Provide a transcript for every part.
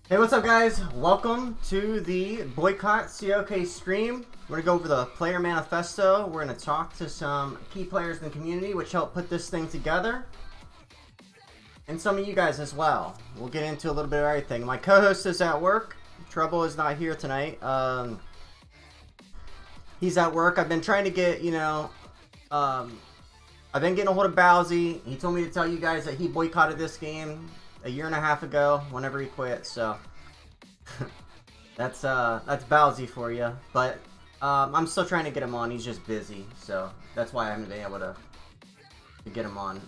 Hey, what's up guys? Welcome to the Boycott COK stream. We're going to go over the player manifesto. We're going to talk to some key players in the community which helped put this thing together. And some of you guys as well. We'll get into a little bit of everything. My co-host is at work. Trouble is not here tonight. He's at work. I've been trying to get, I've been getting a hold of Bowsy. He told me to tell you guys that he boycotted this game a year and a half ago, whenever he quit, so that's Bowsy for you. But I'm still trying to get him on. He's just busy, so that's why I haven't been able to get him on.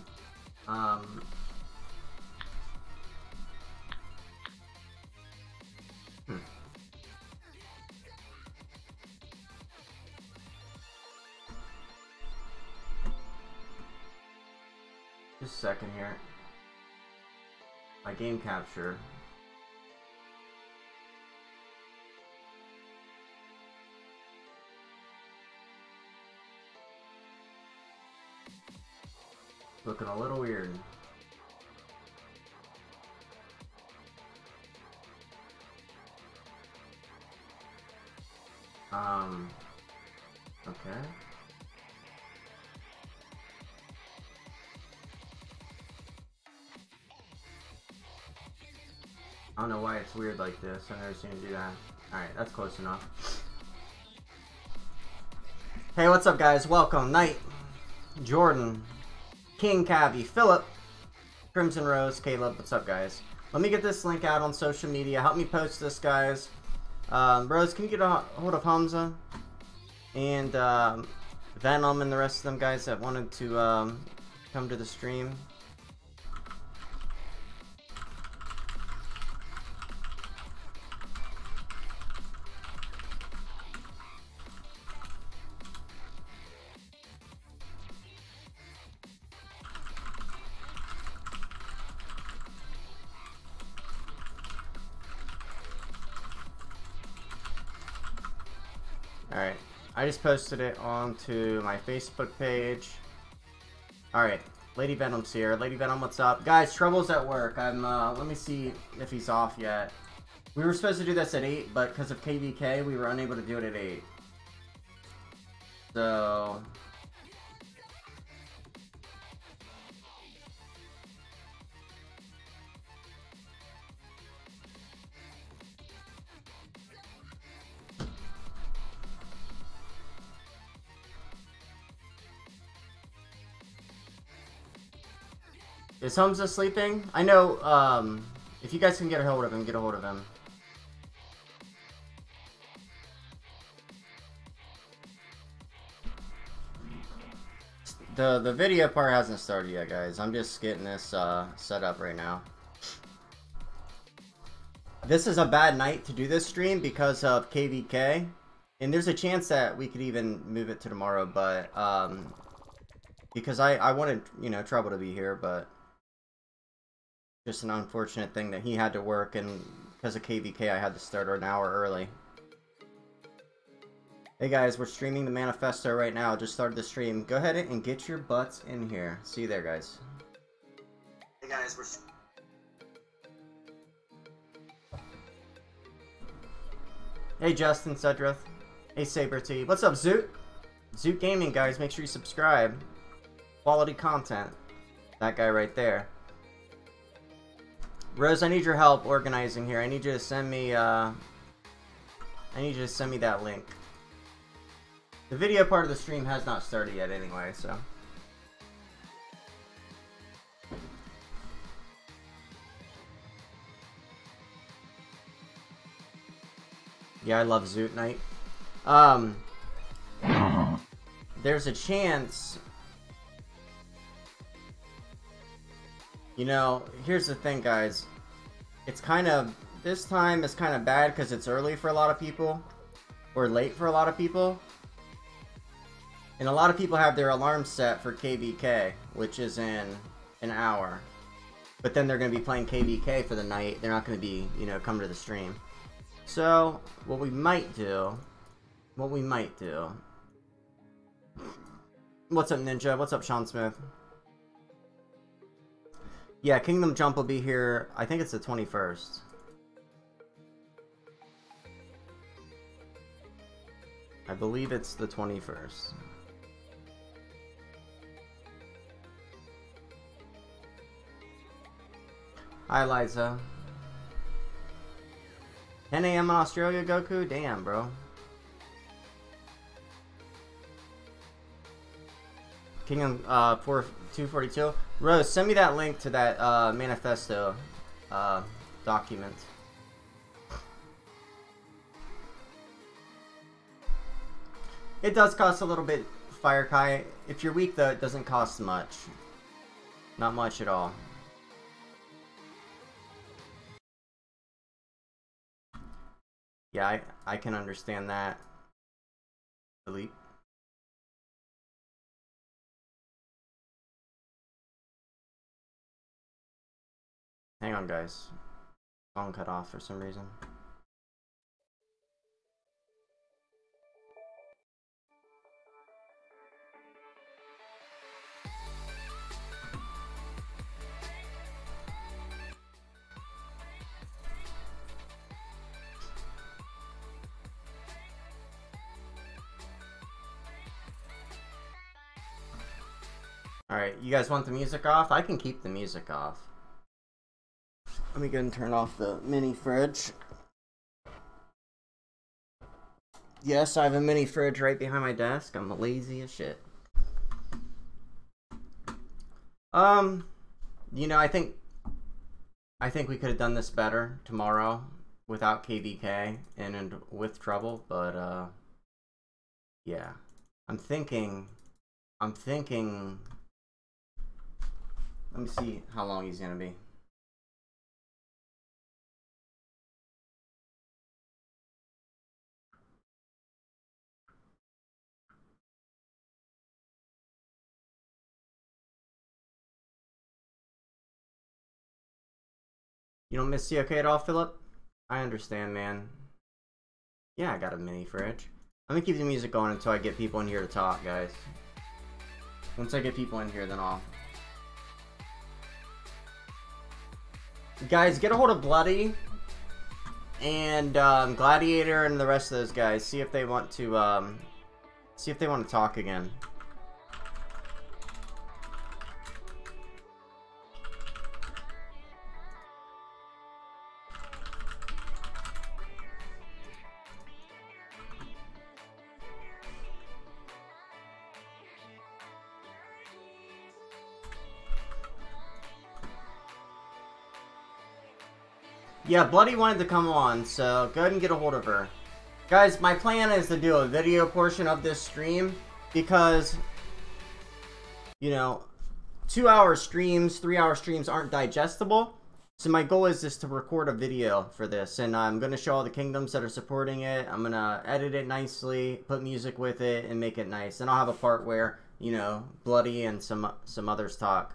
Just a second here. My game capture. Looking a little weird. Okay. I don't know why it's weird like this. I've never seen it do that. Alright, that's close enough. Hey, what's up guys? Welcome. Knight, Jordan, King Cavi, Philip, Crimson Rose, Caleb. What's up guys? Let me get this link out on social media. Help me post this, guys. Rose, can you get a hold of Hamza? And Venom and the rest of them guys that wanted to come to the stream. Alright, I just posted it onto my Facebook page. Alright, Lady Venom's here. Lady Venom, what's up? Guys, Trouble's at work. Let me see if he's off yet. We were supposed to do this at 8, but because of KVK, we were unable to do it at 8. So... Is Hamza sleeping? I know, if you guys can get a hold of him, get a hold of him. The video part hasn't started yet, guys. I'm just getting this set up right now. This is a bad night to do this stream because of KVK. And there's a chance that we could even move it to tomorrow, but, because I wanted, Trouble to be here, but... Just an unfortunate thing that he had to work, and because of KVK I had to start an hour early. Hey guys, we're streaming the manifesto right now. Just started the stream. Go ahead and get your butts in here. See you there, guys. Hey guys, Hey Justin Sudreth. Hey Saber T. What's up, Zoot? Zoot Gaming, guys. Make sure you subscribe. Quality content. That guy right there. Rose, I need your help organizing here. I need you to send me, that link. The video part of the stream has not started yet anyway, so. Yeah, I love Zoot Night. There's a chance... here's the thing, guys. It's kind of... This time is kind of bad because it's early for a lot of people. Or late for a lot of people. And a lot of people have their alarm set for KVK, which is in an hour. But then they're going to be playing KVK for the night. They're not going to be, coming to the stream. So, what we might do... What's up, Ninja? What's up, Sean Smith? Yeah, Kingdom Jump will be here, I think it's the 21st. I believe it's the 21st. Hi, Liza. 10 a.m. in Australia, Goku? Damn, bro. Kingdom 242. Rose, send me that link to that manifesto document. It does cost a little bit, Fire Kai. If you're weak, though, it doesn't cost much. Not much at all. Yeah, I can understand that. Delete. Hang on, guys. Phone cut off for some reason. Alright, you guys want the music off? I can keep the music off. Let me go and turn off the mini fridge. Yes, I have a mini fridge right behind my desk. I'm lazy as shit. You know, I think we could have done this better tomorrow without KVK and with trouble, but yeah. I'm thinking let me see how long he's gonna be. You don't miss COK at all, Philip? I understand, man. Yeah, I got a mini fridge. Let me keep the music going until I get people in here to talk, guys. Once I get people in here, then I'll... Guys, get a hold of Bloody and Gladiator and the rest of those guys. See if they want to talk again. Yeah, Bloody wanted to come on, so go ahead and get a hold of her. Guys, my plan is to do a video portion of this stream because, you know, 2-hour streams, 3-hour streams aren't digestible. So my goal is just to record a video for this, and I'm going to show all the kingdoms that are supporting it. I'm going to edit it nicely, put music with it, and make it nice. Then I'll have a part where, you know, Bloody and some others talk.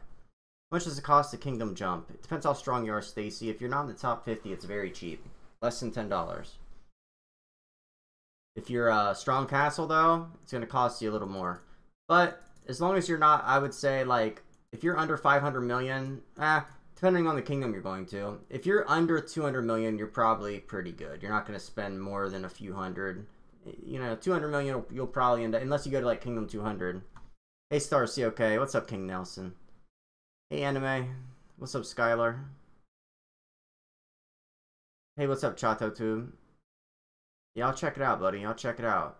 How much does it cost a kingdom jump? It depends how strong you are, Stacy. If you're not in the top 50, it's very cheap. Less than $10. If you're a strong castle, though, it's going to cost you a little more. But as long as you're not, I would say, like, if you're under 500 million, depending on the kingdom you're going to. If you're under 200 million, you're probably pretty good. You're not going to spend more than a few hundred. You know, 200 million, you'll probably end up, unless you go to, like, Kingdom 200. Hey, Star COK. What's up, King Nelson? Hey, Anime. What's up, Skylar? Hey, what's up, Chato Tube? Yeah, I'll check it out, buddy. I'll check it out.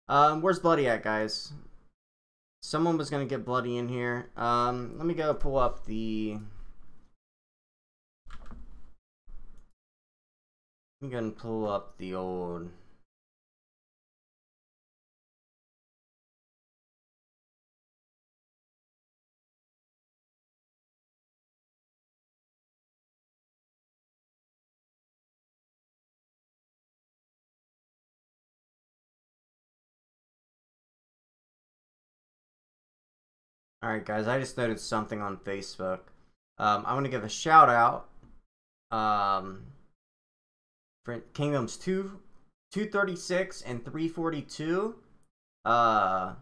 Where's Bloody at, guys? Someone was gonna get Bloody in here. Let me go pull up the... Let me go and pull up the old... Alright, guys, I just noticed something on Facebook. I want to give a shout out for Kingdoms 236 and 342. Hagar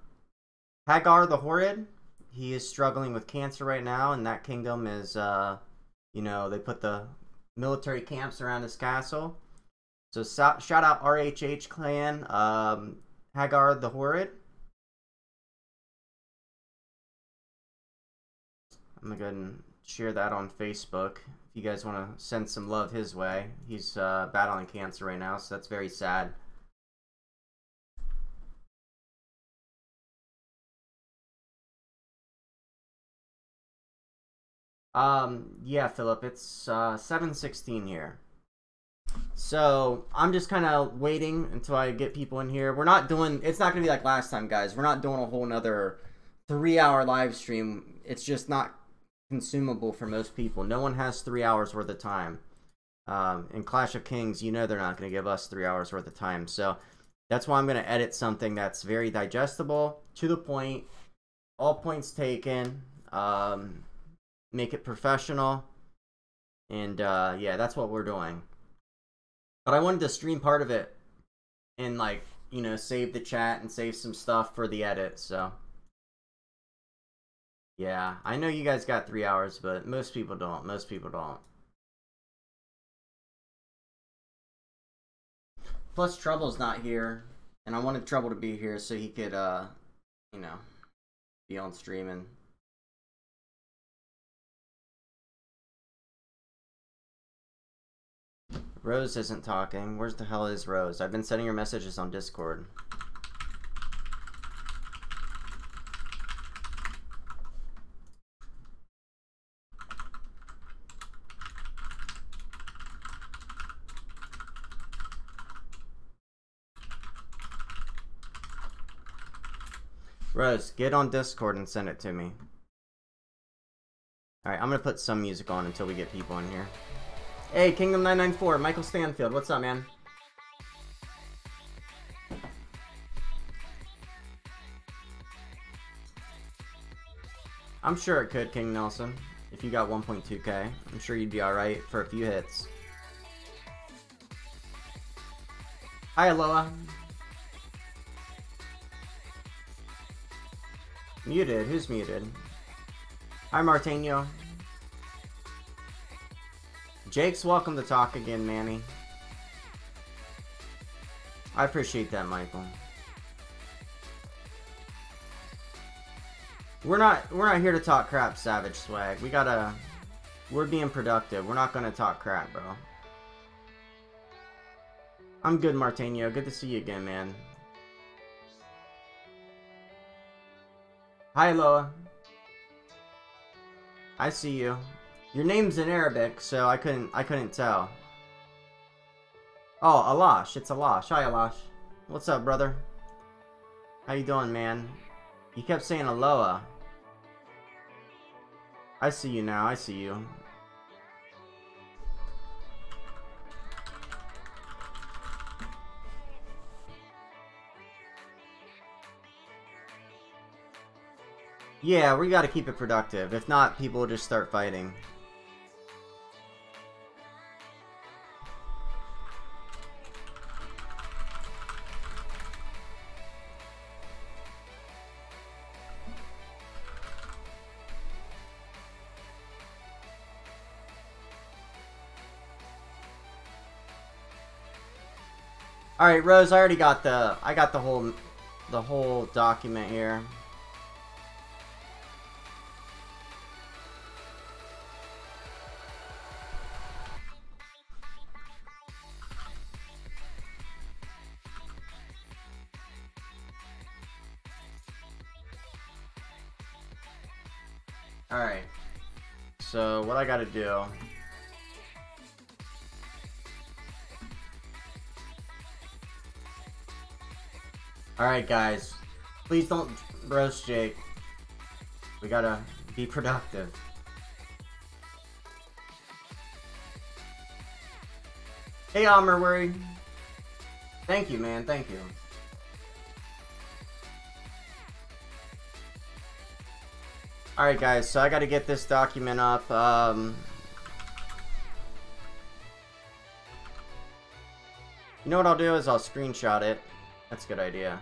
the Horrid. He is struggling with cancer right now, and that kingdom is, you know, they put the military camps around his castle. So shout out RHH clan, Hagar the Horrid. I'm gonna go ahead and share that on Facebook if you guys want to send some love his way. He's battling cancer right now, so that's very sad. Yeah, Philip, it's 7:16 here. So I'm just kind of waiting until I get people in here. We're not doing, it's not gonna be like last time, guys. We're not doing a whole nother 3-hour live stream. It's just not consumable for most people. No one has 3 hours worth of time. In Clash of Kings, you know they're not gonna give us 3 hours worth of time. So that's why I'm gonna edit something that's very digestible, to the point, all points taken. Make it professional, and yeah, that's what we're doing. But I wanted to stream part of it and, like, you know, save the chat and save some stuff for the edit. So yeah, I know you guys got 3 hours, but most people don't. Most people don't. Plus Trouble's not here, and I wanted Trouble to be here so he could you know, be on streaming. Rose isn't talking. Where's the hell is Rose? I've been sending her messages on Discord. Rose, get on Discord and send it to me. Alright, I'm gonna put some music on until we get people in here. Hey, Kingdom994, Michael Stanfield, what's up, man? I'm sure it could, King Nelson. If you got 1.2k, I'm sure you'd be alright for a few hits. Hi, Aloha. Muted? Who's muted? Hi, Martino. Jake's welcome to talk again, Manny. I appreciate that, Michael. We're not here to talk crap, Savage Swag. We're being productive. We're not gonna talk crap, bro. I'm good, Martino. Good to see you again, man. Hi, Loa. I see you. Your name's in Arabic, so I couldn't tell. Oh, Alash. It's Alash. Hi, Alash. What's up, brother? How you doing, man? You kept saying Aloha. I see you now. I see you. Yeah, we gotta keep it productive. If not, people will just start fighting. All right, Rose. I got the whole document here. All right. So what I gotta do? Alright, guys. Please don't roast Jake. We gotta be productive. Hey, Worry. Thank you, man. Thank you. Alright, guys. So I gotta get this document up. You know what I'll do is I'll screenshot it. That's a good idea.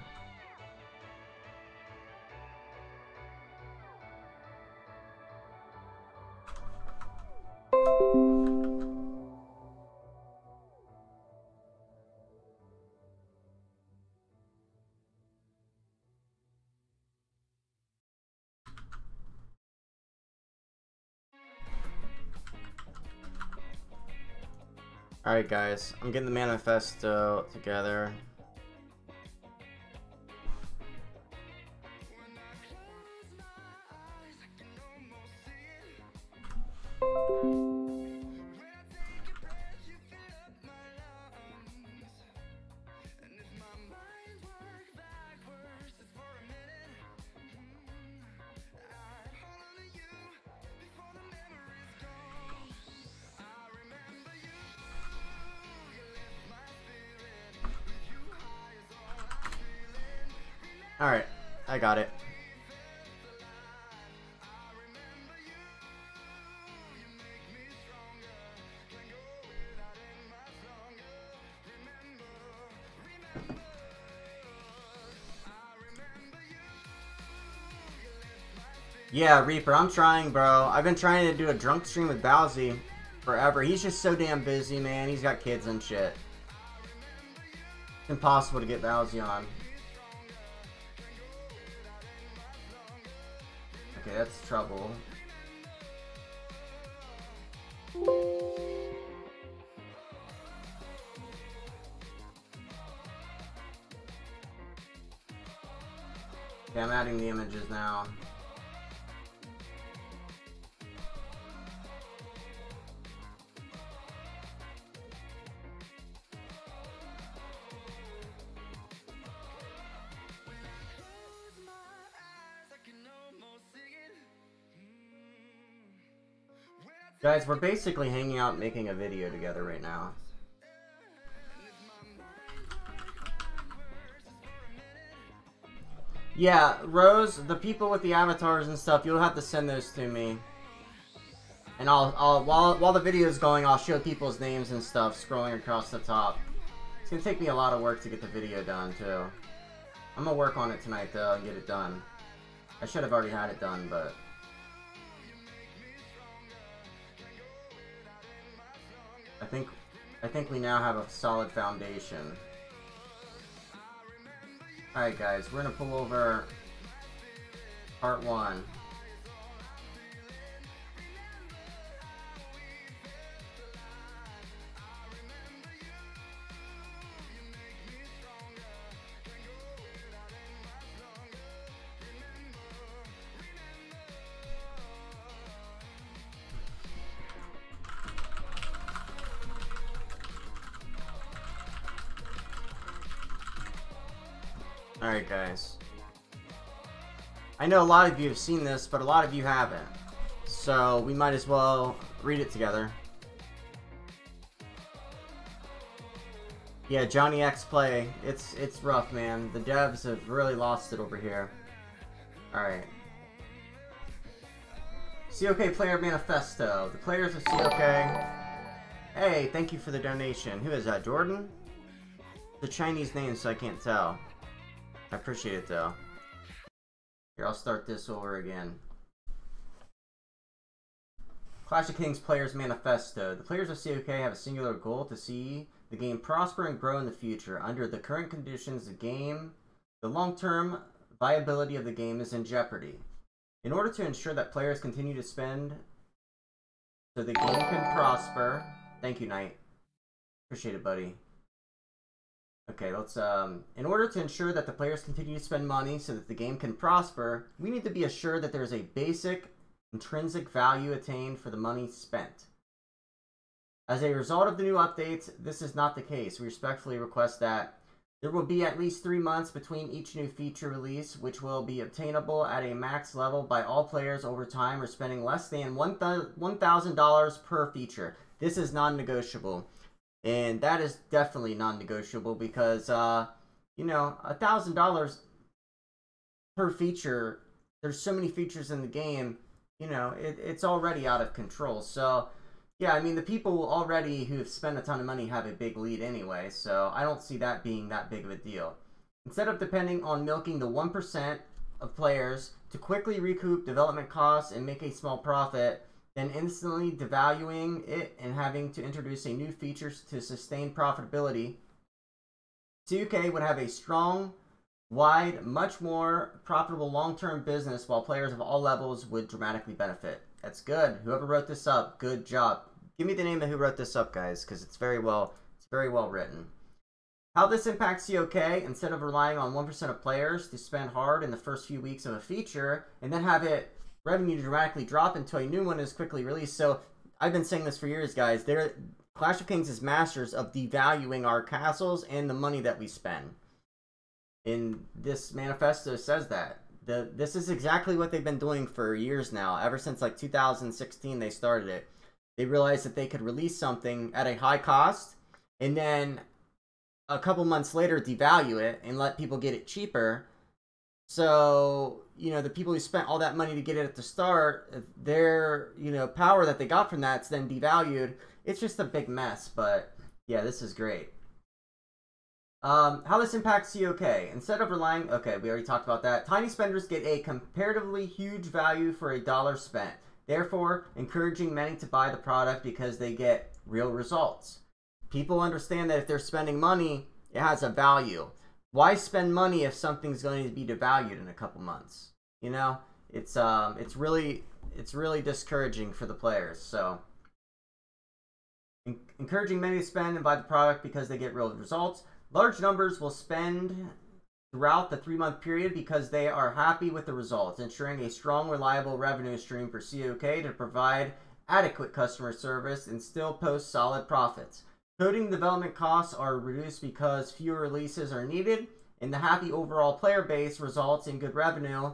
Alright guys, I'm getting the manifesto together. Alright, I got it. Yeah, Reaper, I'm trying, bro. I've been trying to do a drunk stream with Bowsy forever. He's just so damn busy, man. He's got kids and shit. It's impossible to get Bowsy on. Okay, that's trouble. Okay, I'm adding the images now. Guys, we're basically hanging out making a video together right now. Yeah, Rose, the people with the avatars and stuff, you'll have to send those to me. And while the video is going, I'll show people's names and stuff scrolling across the top. It's gonna take me a lot of work to get the video done, too. I'm gonna work on it tonight, though, and get it done. I should have already had it done, but... I think we now have a solid foundation. Alright guys, we're gonna pull over part 1. Alright guys, I know a lot of you have seen this, but a lot of you haven't, so we might as well read it together. Yeah, Johnny X Play, it's rough, man. The devs have really lost it over here. Alright. COK Player Manifesto. The players of COK... Hey, thank you for the donation. Who is that, Jordan? The Chinese name, so I can't tell. I appreciate it, though. Here, I'll start this over again. Clash of Kings Players Manifesto. The players of COK have a singular goal to see the game prosper and grow in the future. Under the current conditions, the long-term viability of the game is in jeopardy. In order to ensure that players continue to spend so the game can prosper... Thank you, Knight. Appreciate it, buddy. Okay, let's, in order to ensure that the players continue to spend money so that the game can prosper, we need to be assured that there is a basic, intrinsic value attained for the money spent. As a result of the new updates, this is not the case. We respectfully request that there will be at least 3 months between each new feature release, which will be obtainable at a max level by all players over time or spending less than $1,000 per feature. This is non-negotiable. And that is definitely non-negotiable because, you know, $1,000 per feature, there's so many features in the game, you know, it's already out of control. So, yeah, I mean, the people already who have spent a ton of money have a big lead anyway, so I don't see that being that big of a deal. Instead of depending on milking the 1% of players to quickly recoup development costs and make a small profit, then instantly devaluing it and having to introduce a new feature to sustain profitability, COK would have a strong, wide, much more profitable long-term business while players of all levels would dramatically benefit. That's good. Whoever wrote this up, good job. Give me the name of who wrote this up, guys, because it's very well written. How this impacts COK, instead of relying on 1% of players to spend hard in the first few weeks of a feature and then have it revenue dramatically drop until a new one is quickly released. So I've been saying this for years, guys. Clash of Kings is masters of devaluing our castles and the money that we spend. And this manifesto says that. This is exactly what they've been doing for years now. Ever since like 2016 they started it. They realized that they could release something at a high cost and then a couple months later devalue it and let people get it cheaper. So, you know, the people who spent all that money to get it at the start, their, you know, power that they got from that's then devalued. It's just a big mess, but yeah, this is great. How this impacts COK. Instead of relying, okay, we already talked about that. Tiny spenders get a comparatively huge value for a dollar spent, therefore encouraging many to buy the product because they get real results. People understand that if they're spending money, it has a value. Why spend money if something's going to be devalued in a couple months? You know, it's really discouraging for the players. So, encouraging many to spend and buy the product because they get real results. Large numbers will spend throughout the 3-month period because they are happy with the results, ensuring a strong, reliable revenue stream for COK to provide adequate customer service and still post solid profits. Coding development costs are reduced because fewer releases are needed, and the happy overall player base results in good revenue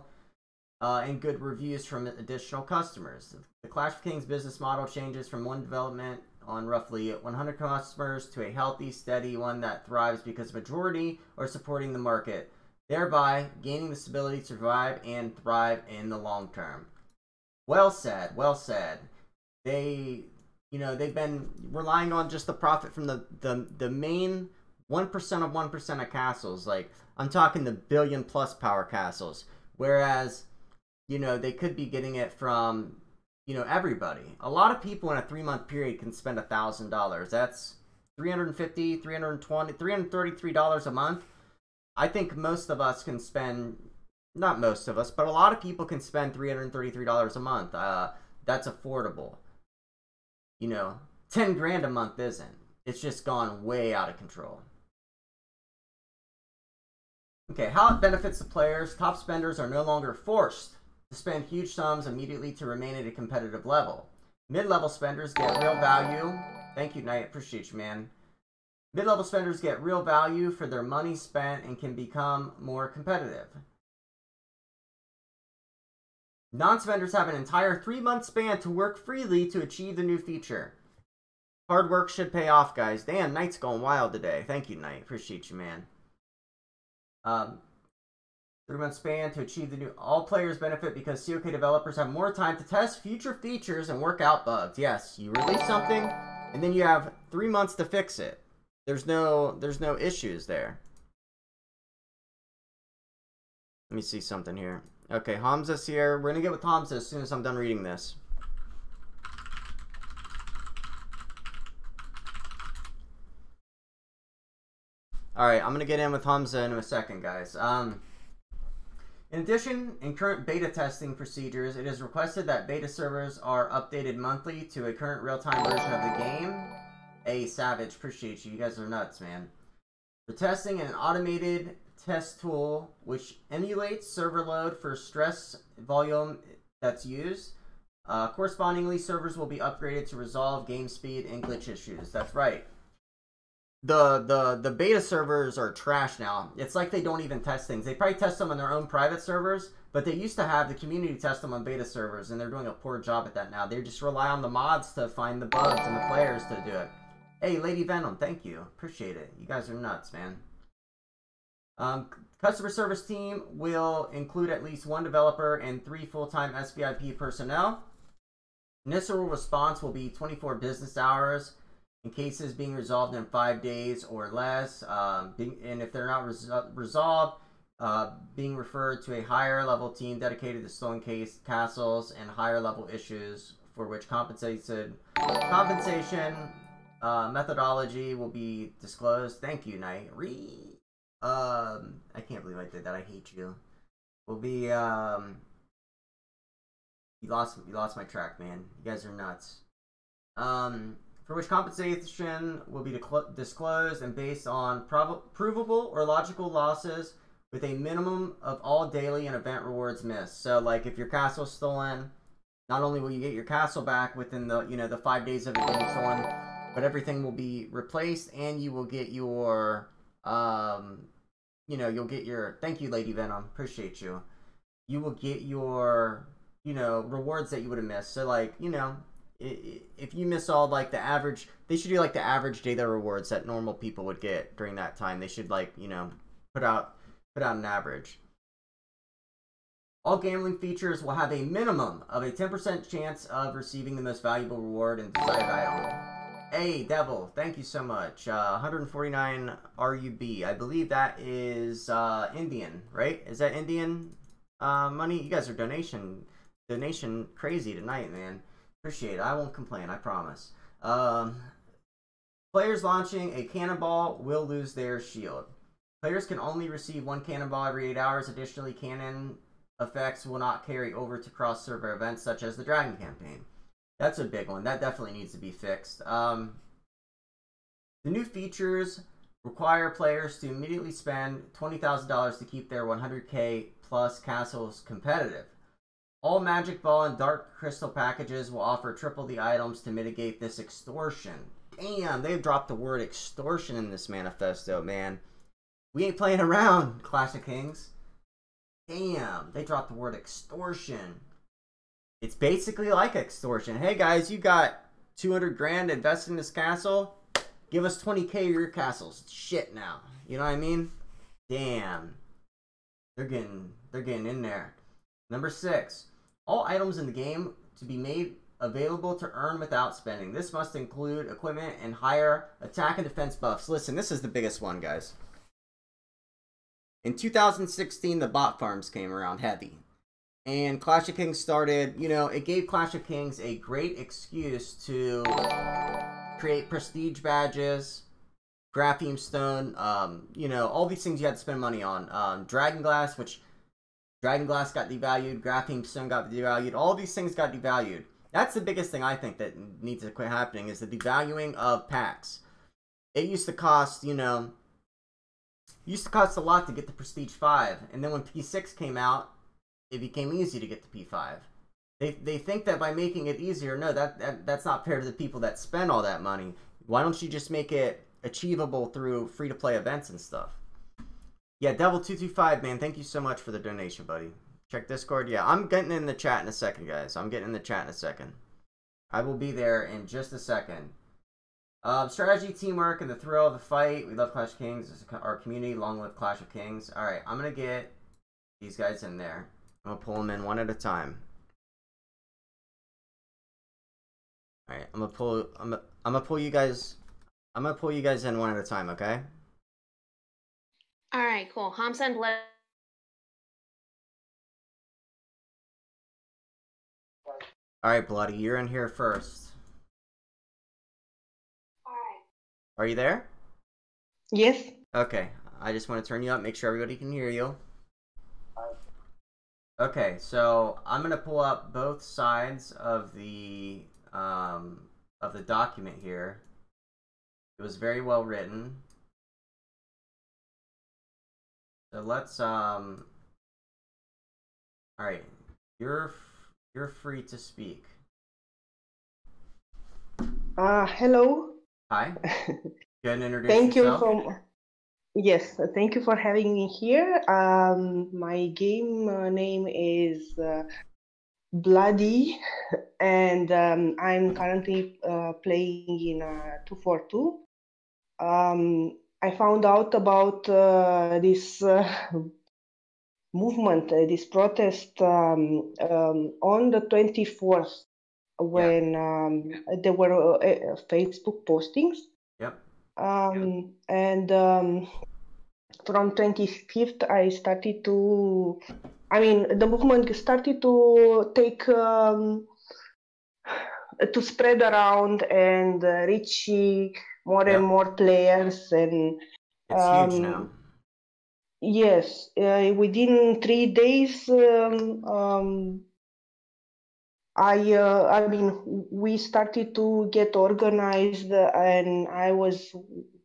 and good reviews from additional customers. The Clash of Kings business model changes from one development on roughly 100 customers to a healthy, steady one that thrives because majority are supporting the market, thereby gaining the stability to survive and thrive in the long term. Well said, well said. They've been relying on just the profit from the main 1% of 1% of castles. Like, I'm talking the billion plus power castles. Whereas, you know, they could be getting it from, you know, everybody. A lot of people in a 3-month period can spend $1,000. That's $350, $320, $333 a month. I think most of us can spend, not most of us, but a lot of people can spend $333 a month. That's affordable. You know, 10 grand a month isn't. It's just gone way out of control. Okay, how it benefits the players. Top spenders are no longer forced to spend huge sums immediately to remain at a competitive level. Mid-level spenders get real value. Thank you, Knight. Appreciate you, man. Mid-level spenders get real value for their money spent and can become more competitive. Non-spenders have an entire 3-month span to work freely to achieve the new feature. Hard work should pay off, guys. Damn, Knight's going wild today. Thank you, Knight. Appreciate you, man. 3-month span to achieve the new. All players benefit because COK developers have more time to test future features and work out bugs. Yes, you release something, and then you have 3 months to fix it. There's no issues there. Let me see something here. Okay, Hamza's here. We're gonna get with Hamza as soon as I'm done reading this. Alright, I'm gonna get in with Hamza in a second, guys. In addition, in current beta testing procedures, it is requested that beta servers are updated monthly to a current real-time version of the game. Hey, Savage, appreciate you. You guys are nuts, man. For testing, an automated test tool which emulates server load for stress volume that's used. Correspondingly, servers will be upgraded to resolve game speed and glitch issues. That's right. The beta servers are trash now. It's like they don't even test things. They probably test them on their own private servers, but they used to have the community test them on beta servers, and they're doing a poor job at that now. They just rely on the mods to find the bugs and the players to do it. Hey, Lady Venom, thank you. Appreciate it. You guys are nuts, man. Customer service team will include at least 1 developer and 3 full-time SVIP personnel. Initial response will be 24 business hours in cases being resolved in 5 days or less. And if they're not resolved, being referred to a higher level team dedicated to stolen castles and higher level issues for which compensation methodology will be disclosed. Thank you, Knight. I can't believe I did that. I hate you. Will be you lost my track, man. You guys are nuts. For which compensation will be disclosed and based on provable or logical losses with a minimum of all daily and event rewards missed. So, like, if your castle's stolen, not only will you get your castle back within the, you know, the 5 days of it being stolen, but everything will be replaced, and you will get your, you know, you'll get your, thank you, Lady Venom, appreciate you. You will get your, you know, rewards that you would have missed. So, like, you know, if you miss all, like, the average, they should do, like, the average daily rewards that normal people would get during that time. They should, like, you know, put out an average. All gambling features will have a minimum of a 10% chance of receiving the most valuable reward and desired item. Hey, Devil, thank you so much. 149 RUB. I believe that is Indian, right? Is that Indian money? You guys are donation crazy tonight, man. Appreciate it. I won't complain, I promise. Players launching a cannonball will lose their shield. Players can only receive 1 cannonball every 8 hours. Additionally, cannon effects will not carry over to cross-server events such as the Dragon campaign. That's a big one. That definitely needs to be fixed. The new features require players to immediately spend $20,000 to keep their 100k plus castles competitive. All Magic Ball and Dark Crystal packages will offer triple the items to mitigate this extortion. Damn, they've dropped the word extortion in this manifesto, man. We ain't playing around, Clash of Kings. Damn, they dropped the word extortion. It's basically like extortion. Hey guys, you got 200 grand invested in this castle. Give us 20k of your castles. Shit now. You know what I mean? Damn. They're getting in there. Number 6. All items in the game to be made available to earn without spending. This must include equipment and higher attack and defense buffs. Listen, this is the biggest one, guys. In 2016, the bot farms came around heavy. And Clash of Kings started, you know, it gave Clash of Kings a great excuse to create prestige badges, grapheme stone, you know, all these things you had to spend money on. Dragon Glass, which Dragon Glass got devalued, grapheme stone got devalued, all these things got devalued. That's the biggest thing I think that needs to quit happening is the devaluing of packs. It used to cost, you know, a lot to get to Prestige 5, and then when P6 came out, it became easy to get to P5. They think that by making it easier, no, that's not fair to the people that spend all that money. Why don't you just make it achievable through free-to-play events and stuff? Yeah, Devil225, man, thank you so much for the donation, buddy. Check Discord. Yeah, I'm getting in the chat in a second, guys. I'm getting in the chat in a second. I will be there in just a second. Strategy, teamwork, and the thrill of the fight. We love Clash of Kings. It's our community. Long live Clash of Kings. Alright, I'm going to get these guys in there. I'm going to pull them in one at a time. Alright, I'm gonna pull you guys in one at a time, okay? Alright, cool. Hamza, let. Alright, Bloody, you're in here first. Alright. Are you there? Yes. Okay, I just want to turn you up, make sure everybody can hear you. Okay, so I'm gonna pull up both sides of the document here. It was very well written. So let's all right, you're free to speak. Hello. Hi. Go ahead and introduce Thank yourself. you yes, thank you for having me here. My game name is Bloody, and I'm currently playing in 242. I found out about this movement, this protest on the 24th when there were Facebook postings. Yep. And from 25th, I started to, the movement started to take, to spread around and reach more and more players. And it's huge now. Yes, within 3 days, I mean, we started to get organized, and I was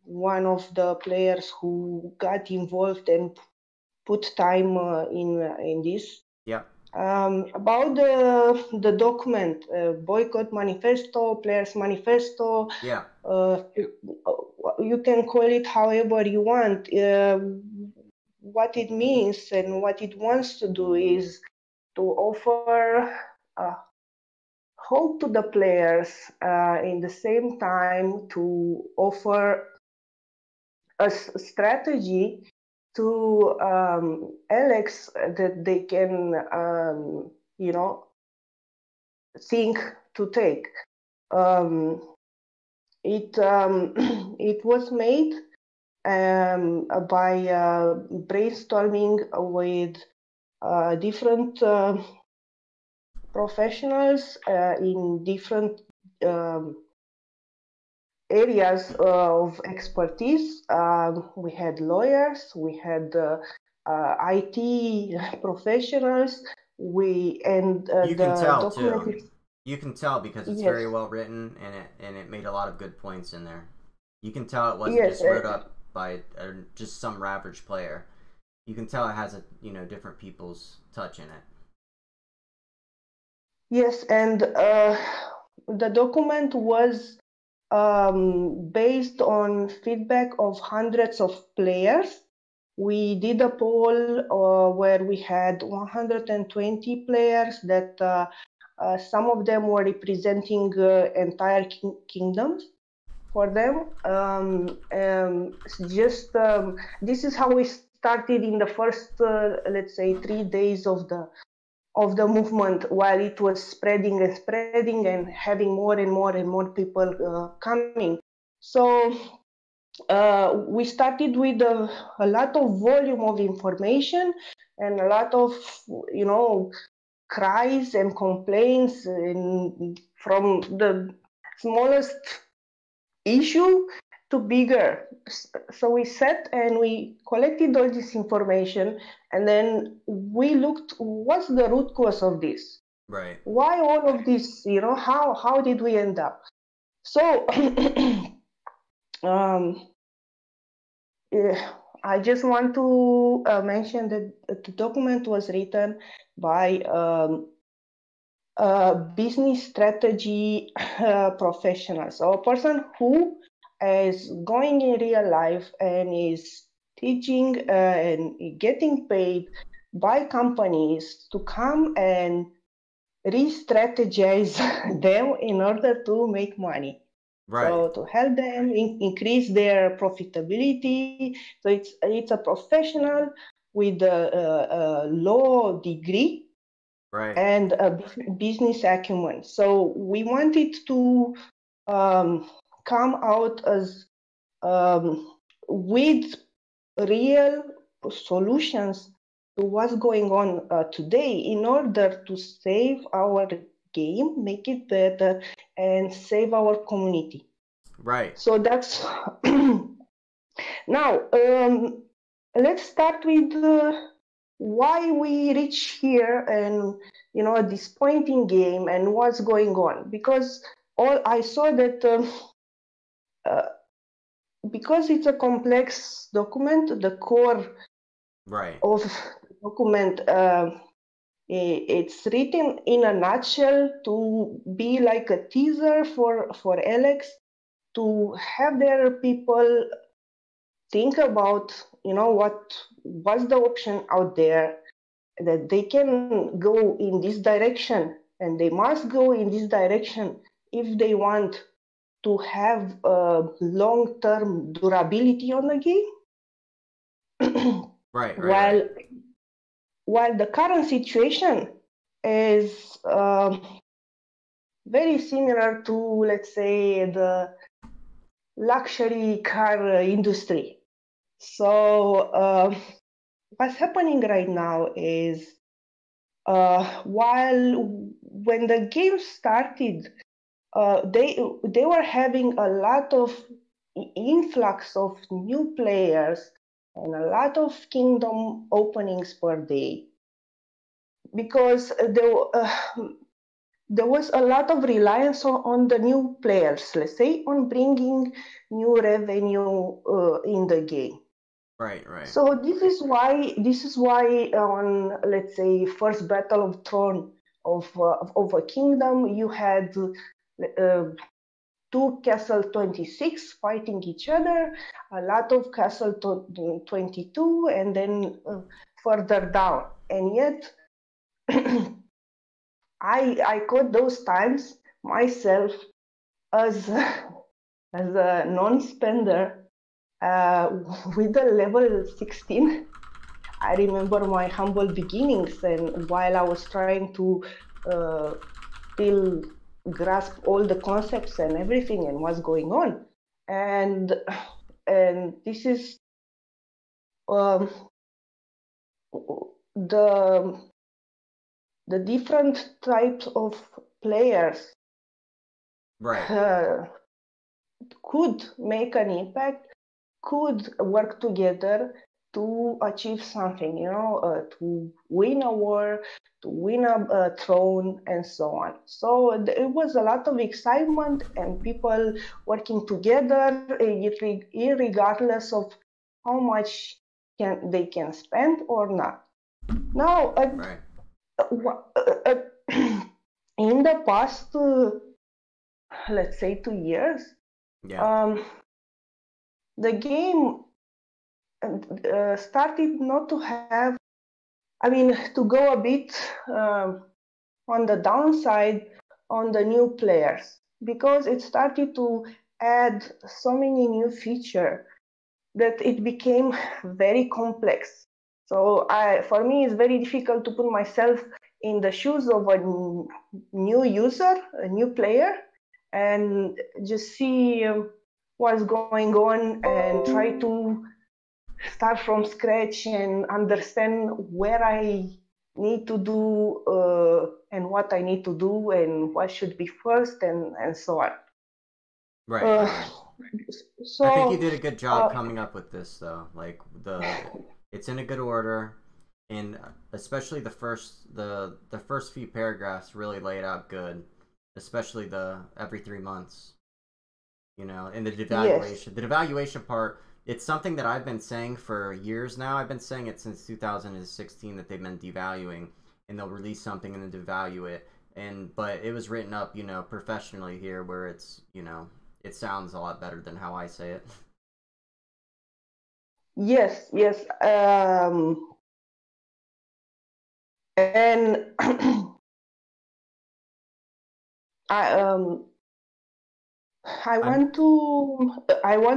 one of the players who got involved and put time in this. Yeah. About the document, boycott manifesto, players manifesto. Yeah. You can call it however you want. What it means and what it wants to do is to offer hope to the players, in the same time to offer a strategy to Alex that they can, think to take. It it was made by brainstorming with different professionals in different areas of expertise. We had lawyers, we had IT professionals, You can the tell too. document. You can tell because it's Yes, very well written and it made a lot of good points in there. You can tell it wasn't yes, just wrote up by just some average player. You can tell it has different people's touch in it. yes, and the document was based on feedback of hundreds of players. We did a poll where we had 120 players that some of them were representing entire kingdoms for them. This is how we started in the first, let's say, 3 days of the movement, while it was spreading and spreading and having more and more and more people coming. So we started with a lot of volume of information and a lot of, cries and complaints from the smallest issue to bigger. So we sat and we collected all this information, and then we looked what's the root cause of this. Right. Why all of this? How did we end up? So I just want to mention that the document was written by business strategy professional, so a person who is going in real life and is teaching and getting paid by companies to come and re-strategize them in order to make money. Right. So to help them increase their profitability. So it's a professional with a law degree, Right. and a business acumen. So we wanted to come out as with real solutions to what's going on today in order to save our game, make it better, and save our community. Right. So that's now. Let's start with why we reach here, and a disappointing game and what's going on. Because all I saw that because it's a complex document, the core Right. of the document, it's written in a nutshell to be like a teaser for Alex to have their people think about, what's the option out there, that they can go in this direction, and they must go in this direction if they want to have a long-term durability on the game. Right. While the current situation is very similar to, let's say, the luxury car industry. So what's happening right now is, when the game started, they were having a lot of influx of new players and a lot of kingdom openings per day, because there was a lot of reliance on the new players, let's say, on bringing new revenue in the game. Right, right. So this is why on, let's say, first Battle of Throne of a Kingdom, you had two Castle 26 fighting each other, a lot of Castle 22, and then further down. And yet, I caught those times myself as as a non-spender with the level 16. I remember my humble beginnings, and while I was trying to still grasp all the concepts and everything and what's going on, and this is the different types of players Right. could make an impact, could work together to achieve something, to win a war, to win a throne, and so on. So it was a lot of excitement and people working together, regardless of how much they can spend or not. Now, Right. in the past, let's say 2 years, Yeah. the game started not to have, to go a bit on the downside on the new players, because it started to add so many new features that it became very complex. So for me, it's very difficult to put myself in the shoes of a new user, a new player, and just see what's going on and try to start from scratch and understand where I need to do and what I need to do and what should be first and so on. Right, right. So I think you did a good job coming up with this, though. Like it's in a good order, and especially the first few paragraphs really laid out good, especially the every 3 months. And the devaluation. yes, The devaluation part. It's something that I've been saying for years now. I've been saying it since 2016 that they've been devaluing, and they'll release something and then devalue it. But it was written up, professionally here, where it sounds a lot better than how I say it. yes, and I I'm I want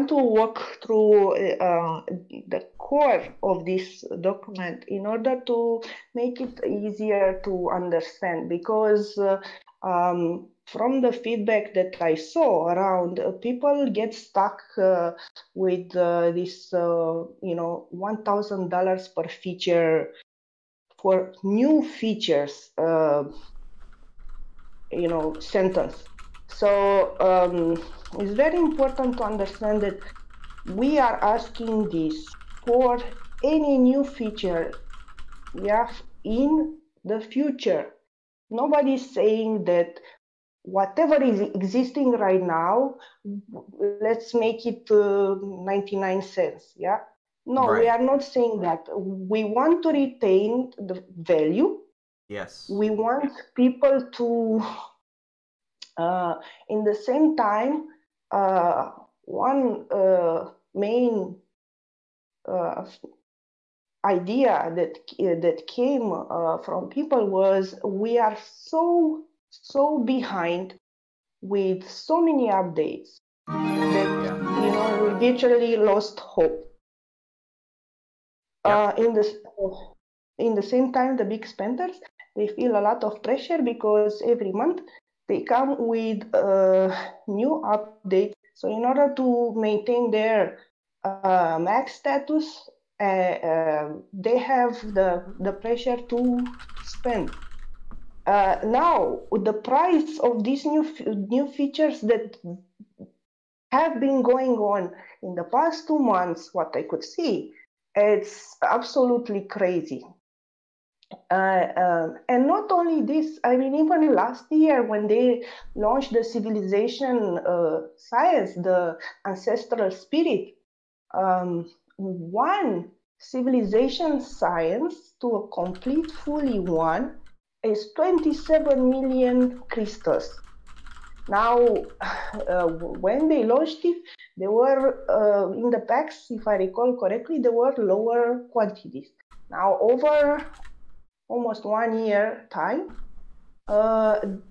to walk through the core of this document in order to make it easier to understand, because from the feedback that I saw around, people get stuck with this $1,000 per feature for new features sentence. So it's very important to understand that we are asking this for any new feature in the future. Nobody's saying that whatever is existing right now, let's make it 99 cents. No, we right. are not saying that. We want to retain the value. Yes. We want people to in the same time, one main idea that came from people was, we are so behind with so many updates that we virtually lost hope. Yep. In the same time, the big spenders, they feel a lot of pressure because every month they come with a new update. So in order to maintain their max status, they have the pressure to spend. Now, the price of these new features that have been going on in the past 2 months, what I could see, it's absolutely crazy. And not only this, I mean, even last year when they launched the civilization science, the ancestral spirit, one civilization science to a complete fully one is 27 million crystals. Now, when they launched it, they were in the packs, if I recall correctly, they were lower quantities. Now, over almost 1 year time,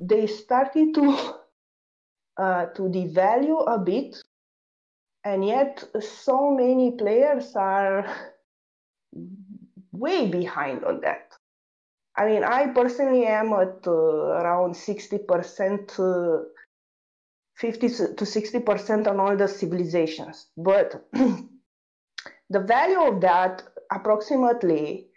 they started to devalue a bit, and yet so many players are way behind on that. I mean, I personally am at around 60%, 50 to 60% on all the civilizations, but the value of that approximately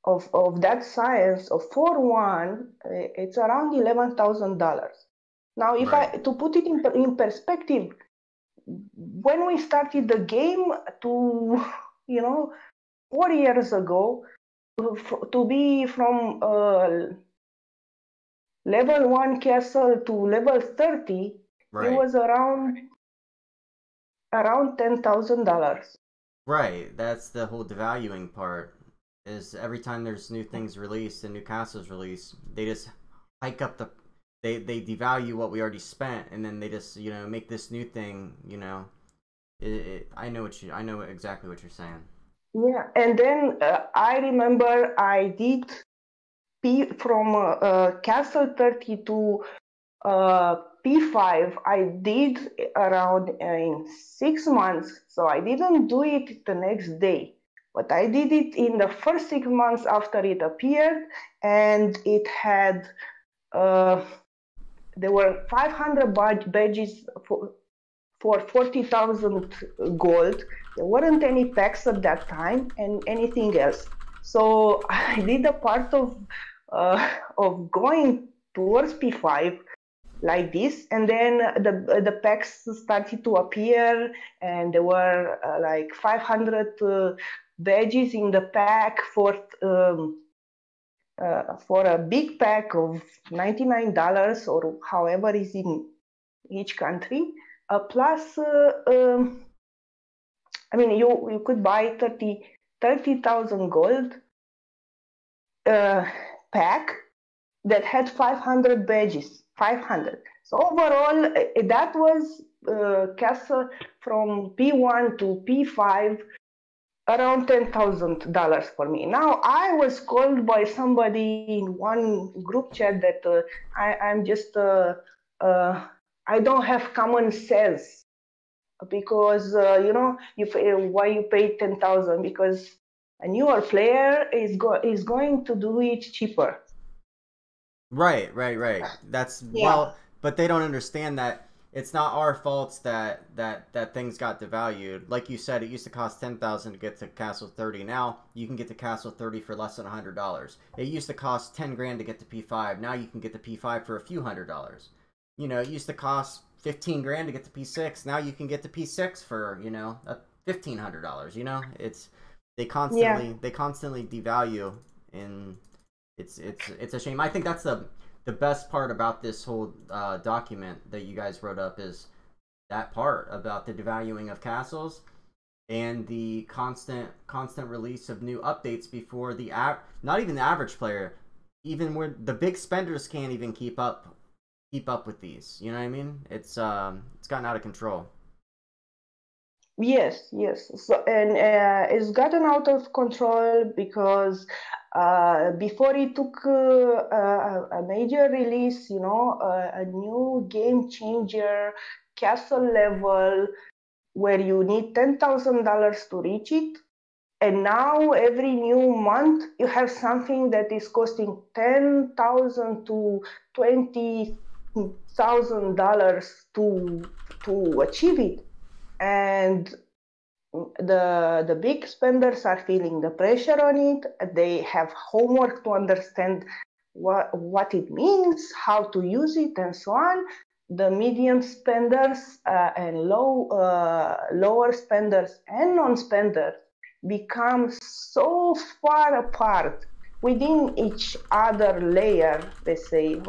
of that science of 4-1, it's around $11,000. Now, if Right. to put it in perspective, when we started the game to 4 years ago, to be from level 1 castle to level 30, Right. it was around $10,000. Right. That's the whole devaluing part. Is every time there's new things released and new castles released, they just hike up the they devalue what we already spent, and then they just make this new thing. I know exactly what you're saying. Yeah, and then I remember I did from castle 30 to P5. I did around in 6 months, so I didn't do it the next day, but I did it in the first 6 months after it appeared, and it had there were 500 badges for 40,000 gold. There weren't any packs at that time and anything else. So I did a part of going towards P5 like this, and then the packs started to appear, and there were like 500 badges in the pack for a big pack of $99 or however is in each country. Plus, I mean, you could buy 30,000 gold pack that had 500 badges. 500. So overall, that was castle from P1 to P5, around $10,000 for me. Now, I was called by somebody in one group chat that I'm just I don't have common sense, because why you pay 10,000, because a newer player is going to do it cheaper. Right. That's Yeah. but they don't understand that it's not our faults that things got devalued. Like you said, it used to cost 10,000 to get to Castle 30. Now you can get to Castle 30 for less than $100. It used to cost 10 grand to get to P5. Now you can get to P5 for a few $100s. It used to cost 15 grand to get to P6. Now you can get to P6 for $1,500. It's they constantly devalue, and it's a shame. I think that's the best part about this whole document that you guys wrote up, is that part about the devaluing of castles and the constant release of new updates before not even the average player, even where the big spenders can't even keep up with these. You know what I mean? It's gotten out of control. Yes. So, and it's gotten out of control because before it took a major release, a new game changer, castle level, where you need $10,000 to reach it. And now every new month you have something that is costing $10,000 to $20,000 to achieve it. And the big spenders are feeling the pressure on it. They have homework to understand what it means, how to use it, and so on. The medium spenders and lower spenders and non-spenders become so far apart within each other layer, let's say,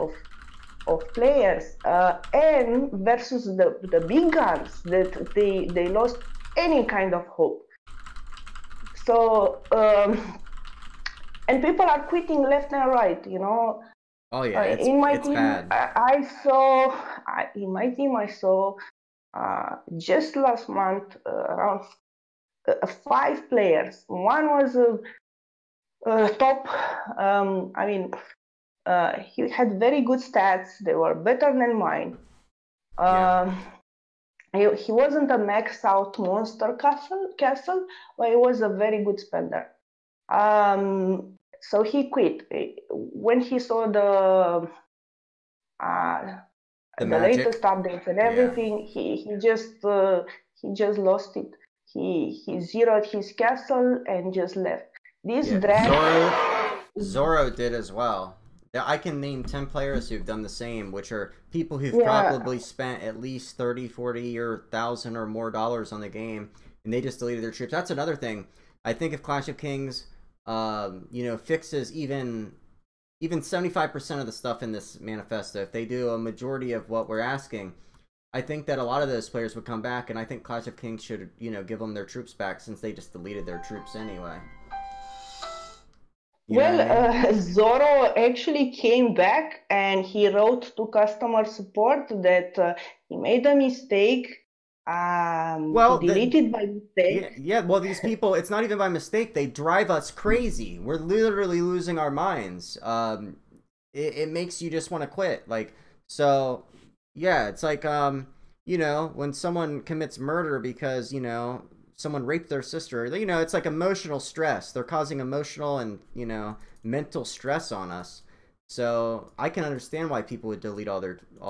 of players, and versus the big guns that they lost any kind of hope. So and people are quitting left and right, you know. Oh yeah, In my it's team, bad. I saw in my team I saw just last month around 5 players. One was top. I mean, he had very good stats. They were better than mine. Yeah. He wasn't a max out monster castle, but he was a very good spender. So he quit when he saw the magic. latest updates and everything. He just lost it. He zeroed his castle and just left. This drag. Zoro did as well. I can name 10 players who've done the same, which are people who've probably spent at least 30, 40, or 1,000 or more dollars on the game, and they just deleted their troops. That's another thing. I think if Clash of Kings, fixes even 75% of the stuff in this manifesto, if they do a majority of what we're asking, I think that a lot of those players would come back, and I think Clash of Kings should, give them their troops back since they just deleted their troops anyway. Zoro actually came back and he wrote to customer support that he made a mistake. He deleted by mistake. Yeah, well, these people, it's not even by mistake. They drive us crazy. We're literally losing our minds. It makes you just want to quit. Like, so, yeah, it's like, when someone commits murder because, someone raped their sister, it's like emotional stress. They're causing emotional and, mental stress on us. So I can understand why people would delete all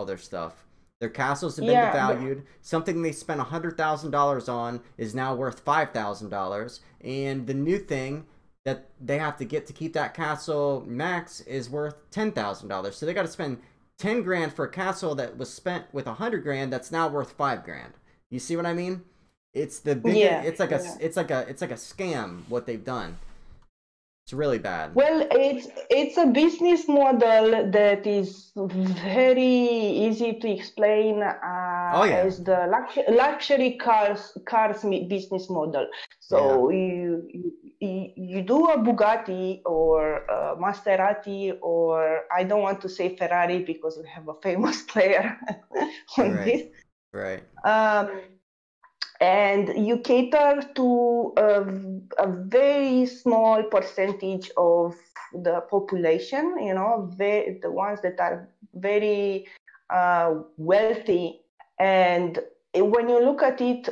their stuff. Their castles have been devalued. Something they spent $100,000 on is now worth $5,000. And the new thing that they have to get to keep that castle max is worth $10,000. So they got to spend 10 grand for a castle that was spent with 100 grand that's now worth 5 grand. You see what I mean? It's the big. It's like a scam what they've done. It's really bad. Well, it's a business model that is very easy to explain as the luxury cars business model. So you do a Bugatti or a Maserati, or I don't want to say Ferrari because we have a famous player on this. Right. And you cater to a very small percentage of the population, the ones that are very wealthy. And when you look at it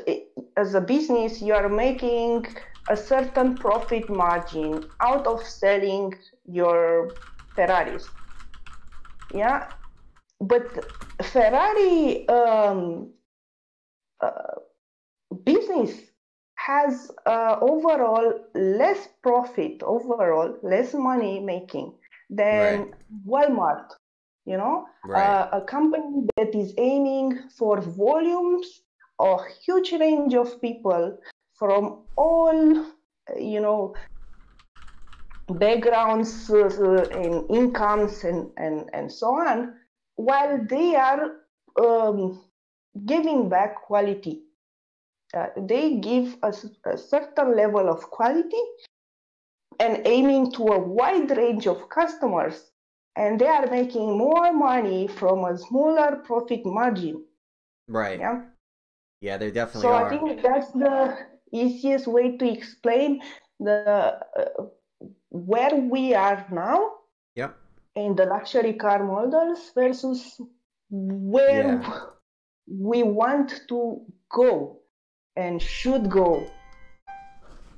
as a business, you are making a certain profit margin out of selling your Ferraris. Yeah, but Ferrari business has overall less profit, less money making than Walmart. A company that is aiming for volumes, a huge range of people from all, backgrounds and incomes and so on, while they are giving back quality. They give a certain level of quality and aiming to a wide range of customers, and they are making more money from a smaller profit margin. Right. Yeah, they definitely so are. I think that's the easiest way to explain the where we are now. Yep. In the luxury car models versus where we want to go and should go,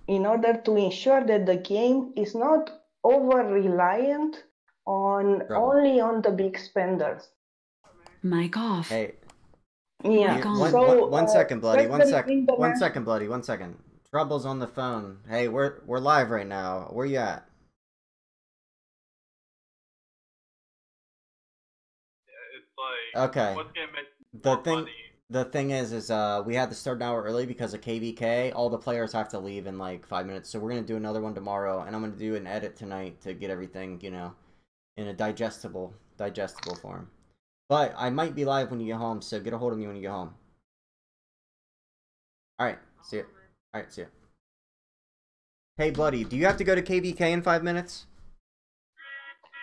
in order to ensure that the game is not over-reliant only on the big spenders. Mic off. Hey. Yeah. One second, Bloody. One second. Trouble's on the phone. Hey, we're live right now. Where you at? It's like, okay. What's gonna make the thing money? The thing is we had to start an hour early because of KVK. All the players have to leave in like 5 minutes, so we're gonna do another one tomorrow, and I'm gonna do an edit tonight to get everything, you know, in a digestible form. But I might be live when you get home, so get a hold of me when you get home. All right, see ya. All right, see ya. Hey, Bloody, do you have to go to KVK in 5 minutes?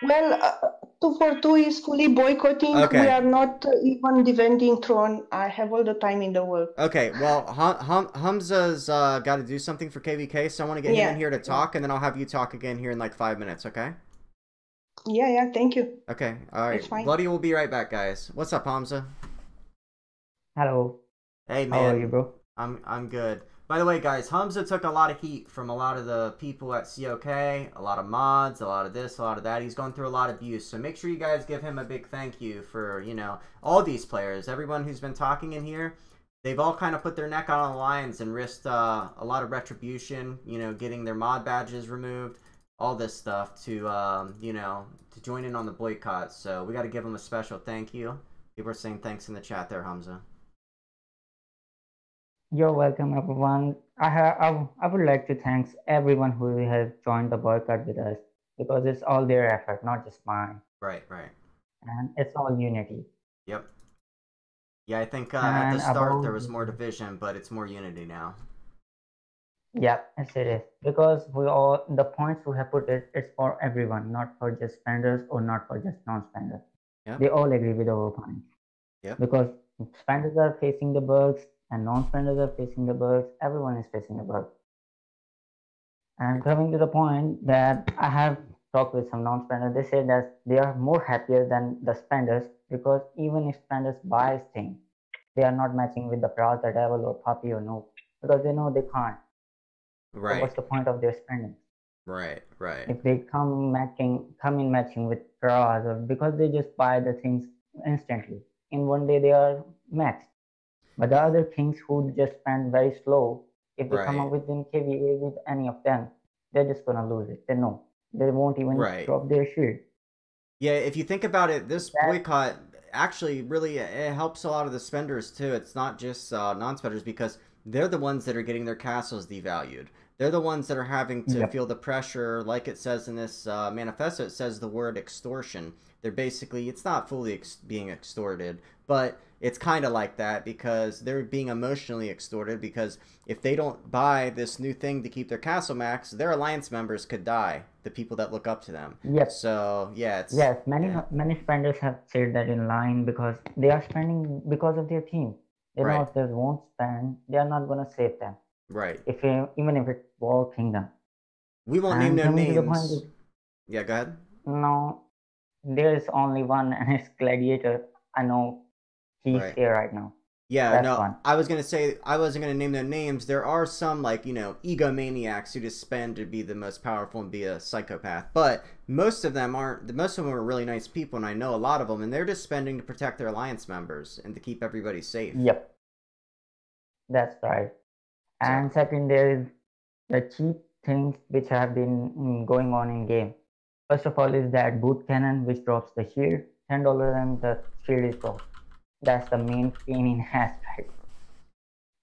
Well, 242 is fully boycotting. Okay. We are not even defending Throne. I have all the time in the world. Okay, well, Hamza's got to do something for KVK, so I want to get him in here to talk, and then I'll have you talk again here in like 5 minutes, okay? Yeah, thank you. Okay, all right. It's fine. Bloody will be right back, guys. What's up, Hamza? Hello. Hey, man. How are you, bro? I'm good. By the way, guys, Hamza took a lot of heat from a lot of the people at COK, a lot of mods, a lot of this, a lot of that. He's going through a lot of abuse, so make sure you guys give him a big thank you for, you know, all these players. Everyone who's been talking in here, they've all kind of put their neck on the lines and risked a lot of retribution, you know, getting their mod badges removed, all this stuff to, you know, to join in on the boycott. So we got to give them a special thank you. People are saying thanks in the chat there, Hamza. You're welcome, everyone. I would like to thank everyone who has joined the boycott with us, because it's all their effort, not just mine. Right. And it's all unity. Yep. Yeah, I think at the start there was more division, but it's more unity now. Yeah, yes it is. Because the points we have put it's for everyone, not for just spenders or not for just non-spenders. Yep. They all agree with our points. Yeah. Because spenders are facing the bugs and non-spenders are facing the bugs. Everyone is facing the bugs. And coming to the point that I have talked with some non-spenders, they say that they are more happier than the spenders, because even if spenders buy things, they are not matching with the Brawl the Devil or Puppy or Noob, because they know they can't. Right. So what's the point of their spending? Right. If they come in matching with Brawls, or because they just buy the things instantly. In one day they are maxed. But the other kings who just spend very slow, if they come up with in KVA with any of them, they're just gonna lose it. They know. They won't even drop their shield. Yeah, if you think about it, this boycott actually really it helps a lot of the spenders too. It's not just non-spenders, because they're the ones that are getting their castles devalued. They're the ones that are having to feel the pressure, like it says in this manifesto. It says the word extortion. They're basically, it's not fully being extorted, but it's kind of like that, because they're being emotionally extorted, because if they don't buy this new thing to keep their castle max, their alliance members could die, the people that look up to them. Yep. So, yeah, it's... Yes, many spenders have said that in line, because they are spending because of their team. They know if they won't spend, they are not going to save them. Right. Even if it's War Kingdom. We won't name no names. Yeah, go ahead. No, there is only one, and it's Gladiator. I know he's here right now. Yeah, no, I was going to say, I wasn't going to name their names. There are some, like, you know, egomaniacs who just spend to be the most powerful and be a psychopath. But most of them aren't. Most of them are really nice people, and I know a lot of them, and they're just spending to protect their alliance members and to keep everybody safe. Yep. That's right. And second, there is the cheap things which have been going on in game. First of all is that boot cannon, which drops the shield, $10, and the shield is dropped. That's the main pain in ass,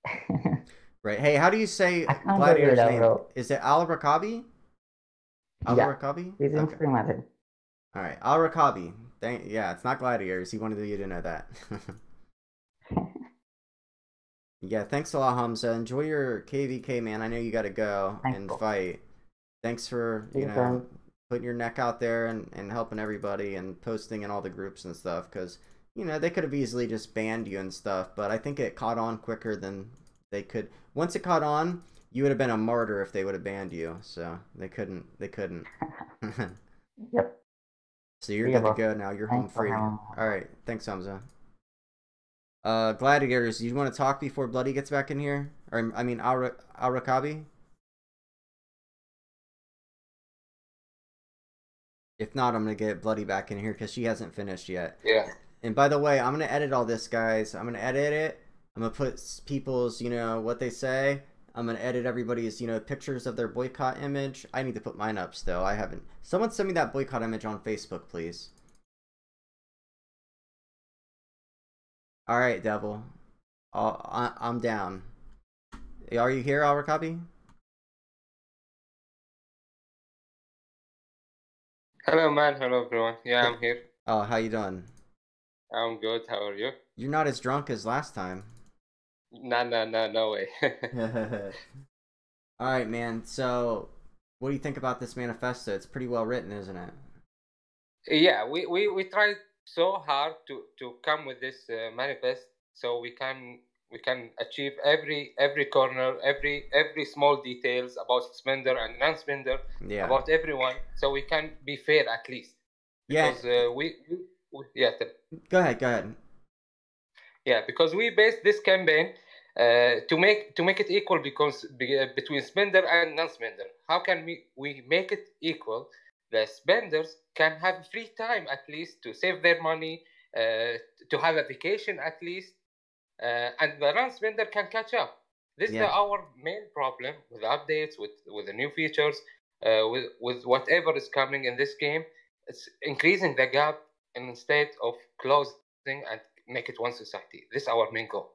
right? Right. Hey, how do you say Gladiator's name? Bro. Is it Al-Rakabi? Al-Rakabi? He's in stream method. All right, Al-Rakabi. Yeah, it's not Gladiators. He wanted you to know that. Yeah, thanks a lot, Hamza. Enjoy your KVK, man. I know you got to go and fight. Thanks for, you know, putting your neck out there and helping everybody and posting in all the groups and stuff, because, you know, they could have easily just banned you and stuff, but I think it caught on quicker than they could. Once it caught on, you would have been a martyr if they would have banned you, so they couldn't. Yep. So you're good to go now. You're home free. All right. Thanks, Hamza. Gladiators, you want to talk before Bloody gets back in here? Or, I mean, Al-Rakabi? If not, I'm going to get Bloody back in here because she hasn't finished yet. Yeah. And by the way, I'm going to edit all this, guys. I'm going to edit it. I'm going to put people's, you know, what they say. I'm going to edit everybody's, you know, pictures of their boycott image. I need to put mine up still. I haven't. Someone send me that boycott image on Facebook, please. All right, Devil. I'm down. Are you here, Alrakabi? Hello, man. Hello, everyone. Yeah, I'm here. Oh, how you doing? I'm good. How are you? You're not as drunk as last time. No way. All right, man. So, what do you think about this manifesto? It's pretty well written, isn't it? Yeah, we tried so hard to come with this manifest so we can achieve every corner, every small details about spender and non-spender, Yeah. about everyone, so we can be fair at least. Yeah. Because yeah. Go ahead. Yeah, because we based this campaign to make it equal between spender and non-spender. How can we make it equal? The spenders can have free time at least to save their money, to have a vacation at least, and the non-spender can catch up. This is our main problem with updates, with the new features, with whatever is coming in this game. It's increasing the gap instead of closing and make it one society. This is our main goal.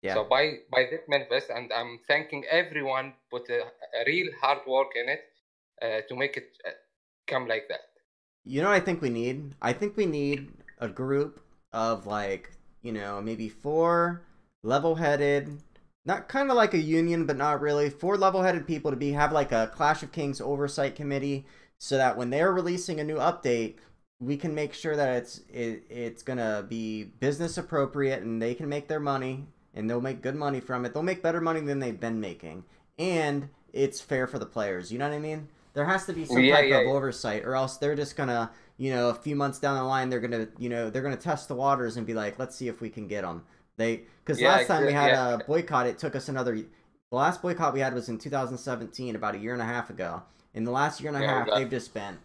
Yeah. So by this manifest, and I'm thanking everyone put a real hard work in it to make it come like that. You know what I think we need? I think we need a group of maybe 4 level-headed, not kind of like a union, but not really, 4 level-headed people to have like a Clash of Kings oversight committee, so that when they're releasing a new update, we can make sure that it's gonna be business appropriate and they can make their money and they'll make good money from it. They'll make better money than they've been making, and it's fair for the players. You know what I mean? There has to be some type of oversight, or else they're just gonna, a few months down the line, they're gonna test the waters and be like, let's see if we can get them. Because last time we had a boycott, it took us the last boycott we had was in 2017, about a year and a half ago. In the last year and a half, they've just spent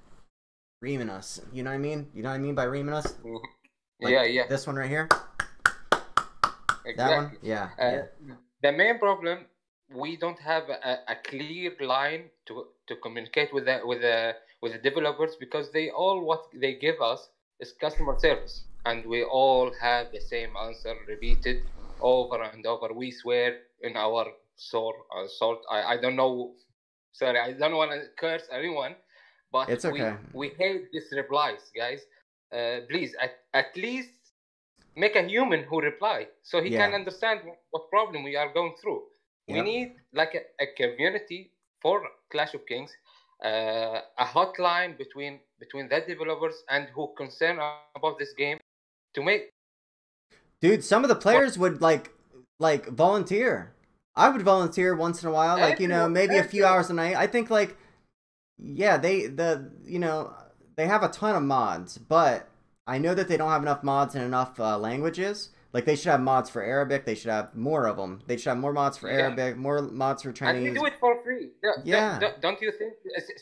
reaming us. You know what I mean? You know what I mean by reaming us? Like This one right here? Exactly. That one? Yeah. The main problem, we don't have a clear line to communicate with the developers, because what they give us is customer service, and we all have the same answer repeated over and over. We swear in our soul. I don't know. Sorry, I don't want to curse anyone, but it's okay. We hate these replies, guys. Please, at least make a human who reply, so he can understand what problem we are going through. We need like a community for Clash of Kings, a hotline between the developers and who concerned about this game to make. Dude, some of the players would like volunteer. I would volunteer once in a while, maybe a few hours a night. I think they have a ton of mods, but I know that they don't have enough mods in enough languages. Like, they should have mods for Arabic. They should have more of them. They should have more mods for Arabic, more mods for Chinese. And we do it for free. Don't you think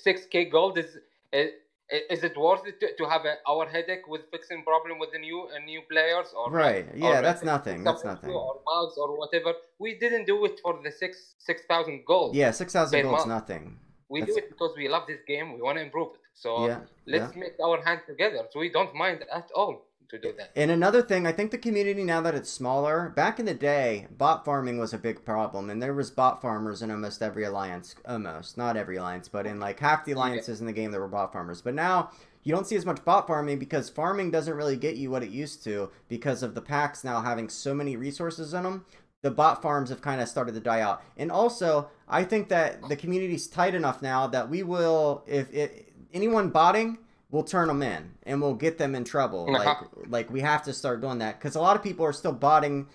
6K gold is it worth it to have our headache with fixing problem with the new players? Or right? Yeah, that's nothing. That's nothing. Or mods or whatever. We didn't do it for the 6,000 gold. Yeah, 6,000 gold's nothing. We do it because we love this game. We want to improve it. So let's make our hands together. So we don't mind at all to do that. And another thing, I think the community, now that it's smaller, back in the day, bot farming was a big problem, and there was bot farmers in almost every alliance. Almost, not every alliance, but in like half the alliances in the game, there were bot farmers. But now you don't see as much bot farming, because farming doesn't really get you what it used to, because of the packs now having so many resources in them. The bot farms have kind of started to die out. And also, I think that the community's tight enough now that we will, if anyone botting, we'll turn them in and we'll get them in trouble. Like we have to start doing that, because a lot of people are still botting.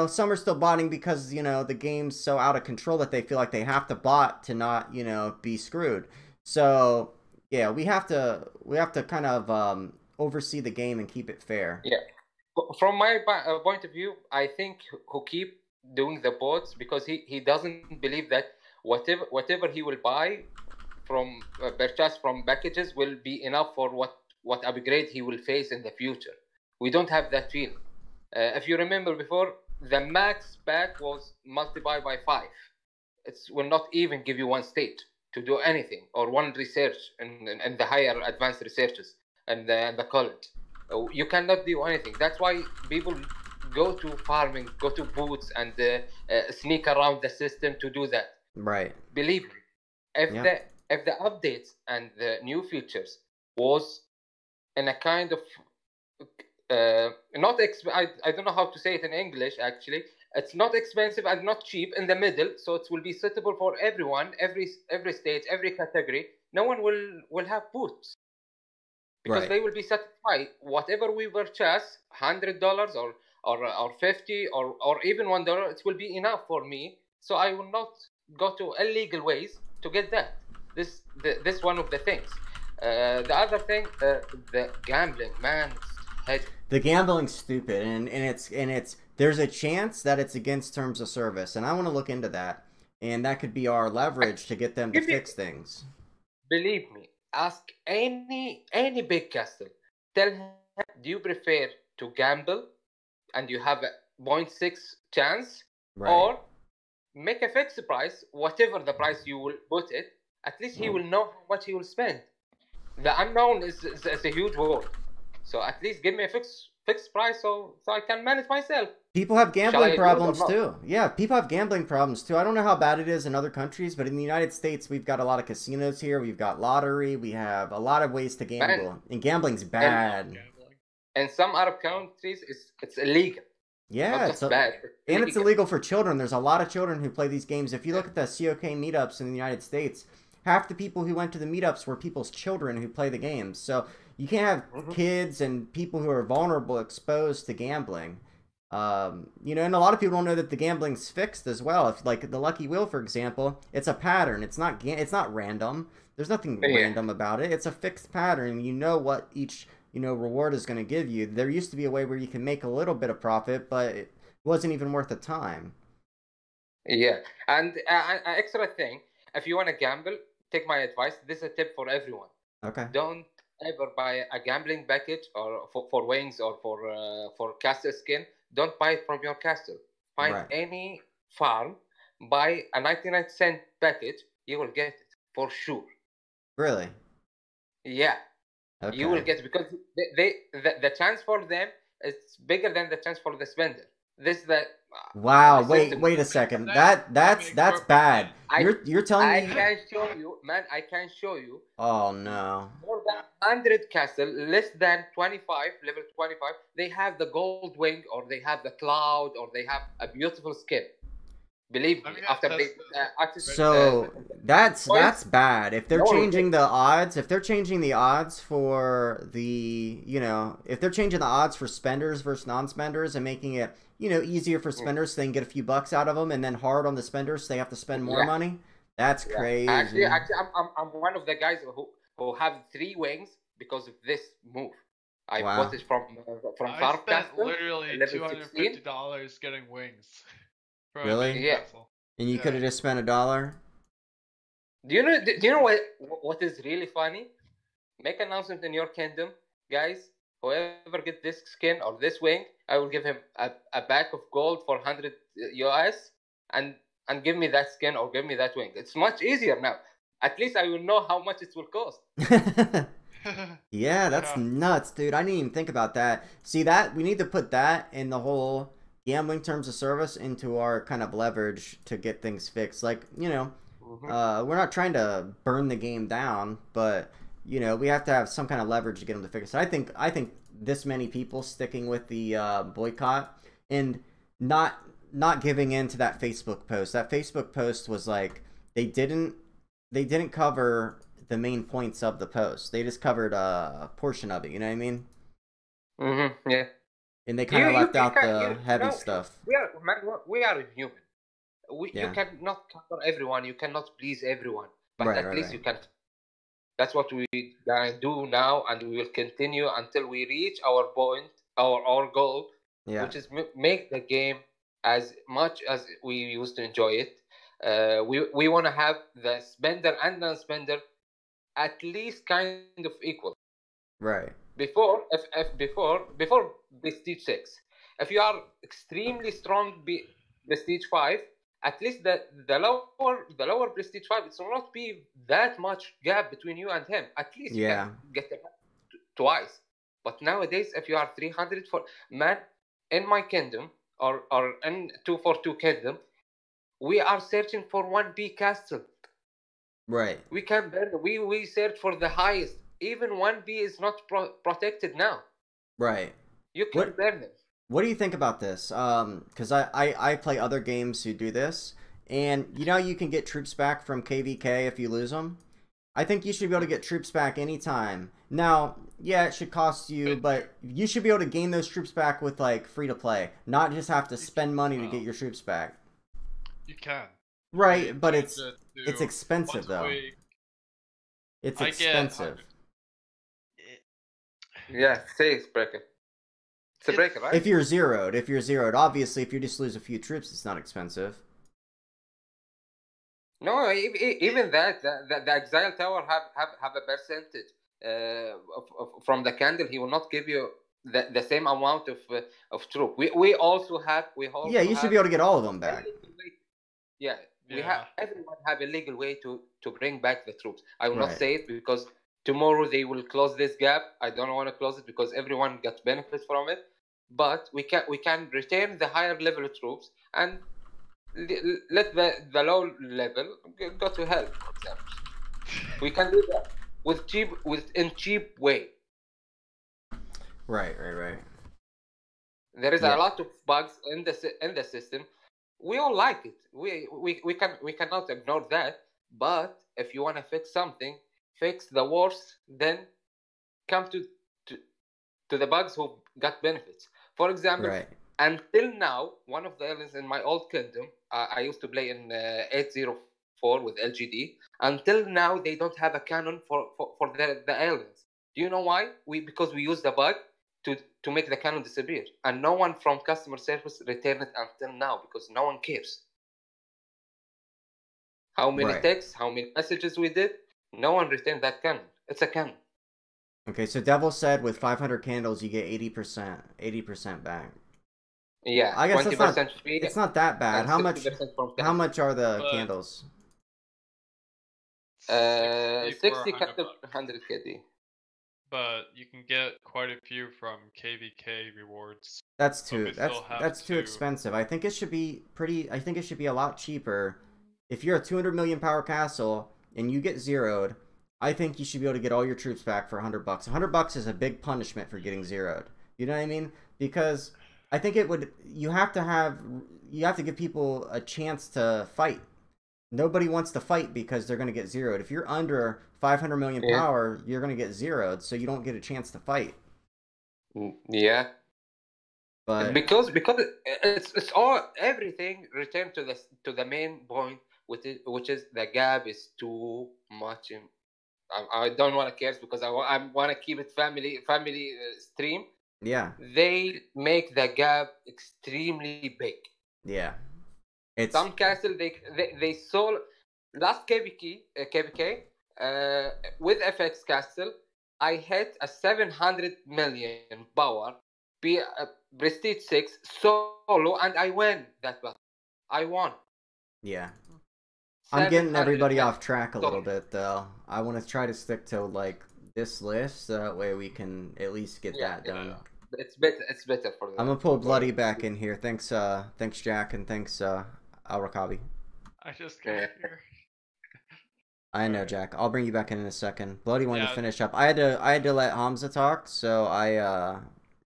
Some are still botting because the game's so out of control that they feel like they have to bot to not be screwed. So yeah, we have to kind of oversee the game and keep it fair. Yeah, from my point of view, I think who keep doing the bots, because he doesn't believe that whatever he will buy from purchase from packages will be enough for what upgrade he will face in the future. We don't have that feeling. If you remember before, the max pack was multiplied by 5. It will not even give you one state to do anything, or one research and the higher advanced researches and the college. You cannot do anything. That's why people go to farming, go to boots, and sneak around the system to do that. Right. Believe me, if Yeah. the updates and the new features was in a kind of I don't know how to say it in English. Actually, it's not expensive and not cheap, in the middle, so it will be suitable for everyone, every stage, every category. No one will have boots, because Right. they will be satisfied. Whatever we purchase, $100 or 50 or even $1, it will be enough for me. So I will not go to illegal ways to get that. This one of the things. The other thing, the gambling, man, it's headache. The gambling's stupid, and it's there's a chance that it's against terms of service, and I want to look into that, and that could be our leverage to get them to fix things. Believe me, ask any big castle. Tell him, do you prefer to gamble and you have a 0.6 chance, Right. or make a fixed price, whatever the price you will put it? At least he will know how much he will spend. The unknown is a huge word. So at least give me a fixed price so I can manage myself. People have Shall I gambling do it or problems not? too. Yeah, people have gambling problems too. I don't know how bad it is in other countries, but in the United States, we've got a lot of casinos here. We've got lottery. We have a lot of ways to gamble, and gambling's bad. In some Arab countries, it's illegal. Yeah, Not it's just bad. and it's illegal for children. There's a lot of children who play these games. If you look at the COK meetups in the United States, half the people who went to the meetups were people's children who play the games. So you can't have kids and people who are vulnerable exposed to gambling. You know, and a lot of people don't know that the gambling's fixed as well. If like the Lucky Wheel, for example, it's a pattern. It's not random. There's nothing random about it. It's a fixed pattern. You know what each reward is going to give you. There used to be a way where you can make a little bit of profit, but it wasn't even worth the time. Yeah, and an extra thing, if you want to gamble, take my advice. This is a tip for everyone. Okay. Don't ever buy a gambling package or for wings or for castle skin. Don't buy it from your castle. Find any farm, buy a 99-cent package. You will get it for sure. Really? Yeah. Okay. You will get it, because the chance for them is bigger than the chance for the spender. This the wow. Wait a second. That's bad. You're telling me? I can show you, man. I can show you. Oh no. More than 100 castle, less than 25, level 25. They have the gold wing, or they have the cloud, or they have a beautiful skin. Believe me, after they so that's bad. If they're changing the odds, for the, if they're changing the odds for spenders versus non-spenders and making it, easier for spenders so they can get a few bucks out of them, and then hard on the spenders so they have to spend more money, that's crazy. Actually, I'm one of the guys who have 3 wings because of this move. I bought it from I spent literally $250 getting wings. Really? Yeah. And you could have just spent $1. Do you know what is really funny? Make an announcement in your kingdom, guys. Whoever get this skin or this wing, I will give him a bag of gold for 100 US, and give me that skin or give me that wing. It's much easier now. At least I will know how much it will cost. Yeah, that's nuts, dude. I didn't even think about that. See, that we need to put that in the whole gambling terms of service into our kind of leverage to get things fixed. Like, we're not trying to burn the game down, but we have to have some kind of leverage to get them to fix it. I think this many people sticking with the boycott and not giving in to that Facebook post. That Facebook post was like they didn't cover the main points of the post. They just covered a portion of it. You know what I mean? Yeah. And they kind of left out the heavy stuff. We are human. You cannot cover everyone. You cannot please everyone. But at least you can. That's what we do now, and we will continue until we reach our point, our goal, which is make the game as much as we used to enjoy it. We want to have the spender and non-spender at least kind of equal. Right. Before Prestige 6, if you are extremely strong Prestige 5, at least the lower Prestige 5, it will not be that much gap between you and him. At least you can get it twice. But nowadays, if you are 300 man, in my kingdom or in 242 kingdom, we are searching for 1B castle. Right. We can burn. We search for the highest. Even 1B is not protected now. Right. You can burn them. What do you think about this? Because I play other games who do this, and you know you can get troops back from KVK if you lose them. I think you should be able to get troops back anytime. Now, yeah, it should cost you, but you should be able to gain those troops back with like free to play, not just have to spend money to get your troops back. You can. Right, but it's expensive though. It's expensive. Yeah, say it's breaker. It's a breaker, right? If you're zeroed, obviously, if you just lose a few troops, it's not expensive. No, even that, the Exile Tower have a percentage from the candle. He will not give you the same amount of troop. We also have yeah, you should be able to get all of them back. Yeah, everyone have a legal way to bring back the troops. I will not say it because tomorrow they will close this gap. I don't want to close it because everyone got benefits from it. But we can retain the higher level troops and let the low level go to hell, for example. We can do that in cheap way. Right. There is a lot of bugs in the system. We all like it. We cannot ignore that. But if you want to fix something, fix the worst, then come to the bugs who got benefits. For example, until now, one of the aliens in my old kingdom, I used to play in 804 with LGD. Until now, they don't have a cannon for the aliens. Do you know why? Because we use the bug to make the cannon disappear, and no one from customer service returned it until now because no one cares. How many texts, how many messages we did? No one returned that cannon. It's a cannon. Okay, so Devil said with 500 candles you get 80% back. Yeah, I guess 20% free. It's not that bad. How much are the candles? 60 candles per 100 KD. But you can get quite a few from KVK rewards. That's too expensive. I think it should be a lot cheaper. If you're a 200 million power castle and you get zeroed, I think you should be able to get all your troops back for $100. $100 is a big punishment for getting zeroed. You know what I mean? Because I think you have to give people a chance to fight. Nobody wants to fight because they're going to get zeroed. If you're under 500 million power, you're going to get zeroed, so you don't get a chance to fight. Yeah. But because it's all everything returned to the main point, which is the gap is too much. I don't want to care because I want to keep it family stream. Yeah. They make the gap extremely big. Yeah. Some castle they sold last KVK with FX castle. I hit a 700 million power, prestige 6 solo, and I win that battle. I won. Yeah. I'm getting everybody off track a little bit though. I want to try to stick to like this list so that way we can at least get that done. It's better for them. I'm gonna pull Bloody back in here. Thanks Jack, and thanks Al-Rakabi. I just got here. I know, Jack. I'll bring you back in a second. Bloody wanted to finish up. I had to let Hamza talk, so I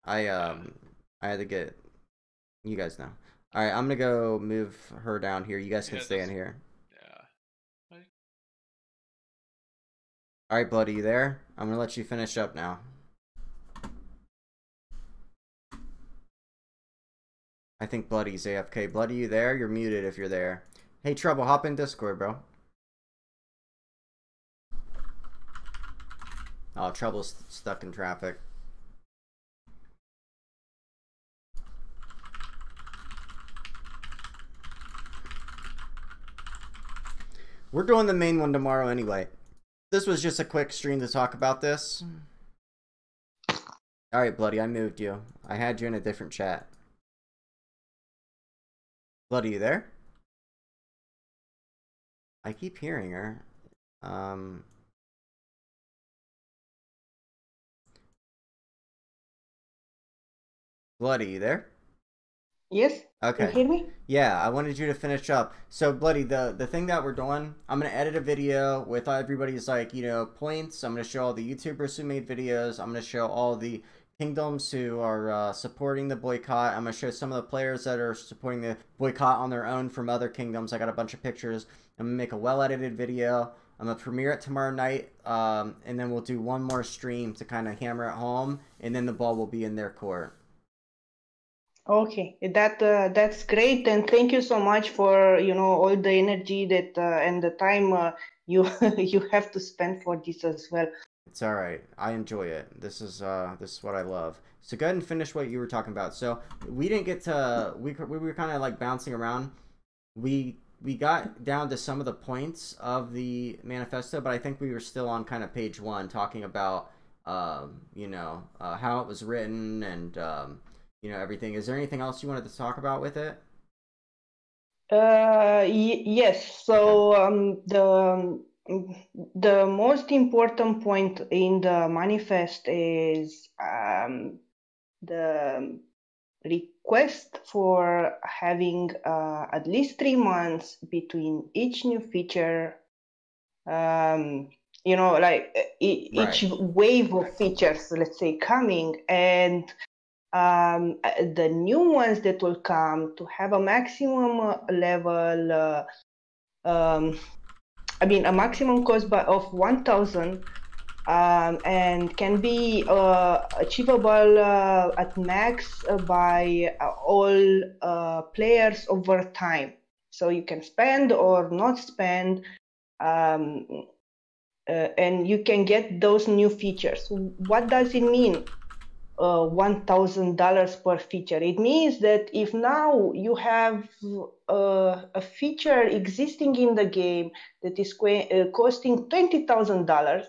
had to get you guys know. All right, I'm gonna go move her down here. You guys can stay in here. Yeah. All right, Bloody, you there? I'm gonna let you finish up now. I think Bloody's AFK. Bloody, you there? You're muted if you're there. Hey, Trouble, hop in Discord, bro. Oh, Trouble's stuck in traffic. We're doing the main one tomorrow anyway. This was just a quick stream to talk about this. Alright, Bloody, I moved you. I had you in a different chat. Bloody, you there? I keep hearing her. Bloody, you there? Yes. Okay. You hear me? Yeah, I wanted you to finish up. So, Bloody, the thing that we're doing, I'm gonna edit a video with everybody's points. I'm gonna show all the YouTubers who made videos. I'm gonna show all the kingdoms who are supporting the boycott. I'm gonna show some of the players that are supporting the boycott on their own from other kingdoms. I got a bunch of pictures. I'm gonna make a well-edited video. I'm gonna premiere it tomorrow night, and then we'll do one more stream to kind of hammer it home, and then the ball will be in their court. Okay, that's great, and thank you so much for all the energy that and the time you you have to spend for this as well. It's all right. I enjoy it. This is what I love. So go ahead and finish what you were talking about. So we didn't get to we were kind of like bouncing around. We got down to some of the points of the manifesto, but I think we were still on kind of page 1 talking about how it was written and everything. Is there anything else you wanted to talk about with it? Yes. So the most important point in the manifest is the request for having at least 3 months between each new feature. Each wave of features, let's say, coming, and the new ones that will come to have a maximum level, a maximum cost of 1,000, and can be achievable at max by all players over time. So you can spend or not spend, and you can get those new features. What does it mean? $1,000 per feature. It means that if now you have a feature existing in the game that is costing $20,000,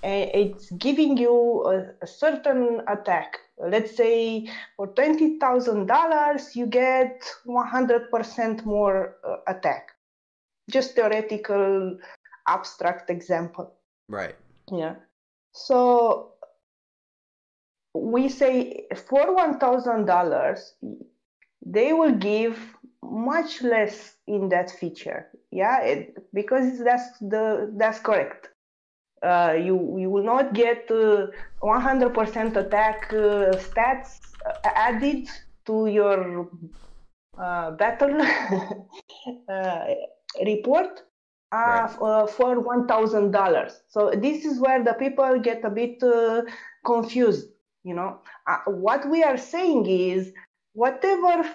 and it's giving you a certain attack. Let's say for $20,000 you get 100% more attack. Just theoretical, abstract example. Right. Yeah. So we say for $1,000, they will give much less in that feature. Yeah, because that's correct. You will not get 100% attack stats added to your battle report for $1,000. So this is where the people get a bit confused. What we are saying is whatever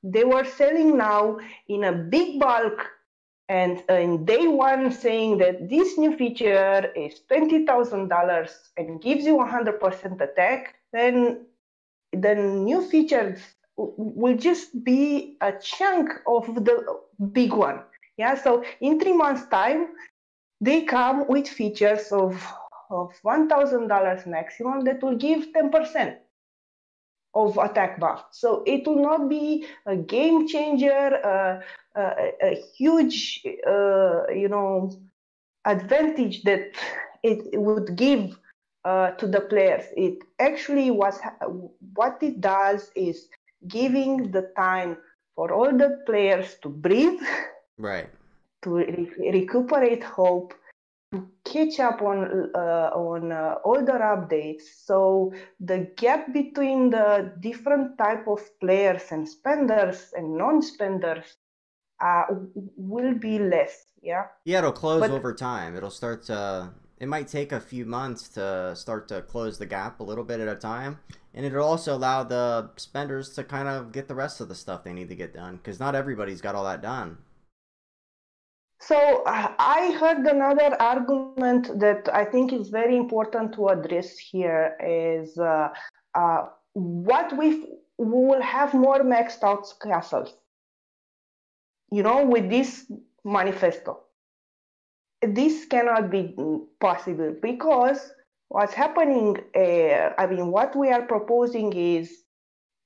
they were selling now in a big bulk, and in day one saying that this new feature is $20,000 and gives you 100% attack, then the new features will just be a chunk of the big one. Yeah, so in 3 months' time, they come with features of $1,000 maximum that will give 10% of attack buff. So it will not be a game changer, a huge, advantage that it would give to the players. It actually what it does is giving the time for all the players to breathe, right, to recuperate hope, to catch up on older updates. So the gap between the different type of players and spenders and non-spenders will be less. Yeah, it'll close over time. It'll start to, it might take a few months to start to close the gap a little bit at a time, and it'll also allow the spenders to kind of get the rest of the stuff they need to get done, because not everybody's got all that done. So I heard another argument that I think is very important to address here is what we will have more maxed out castles, with this manifesto. This cannot be possible because what's happening, what we are proposing is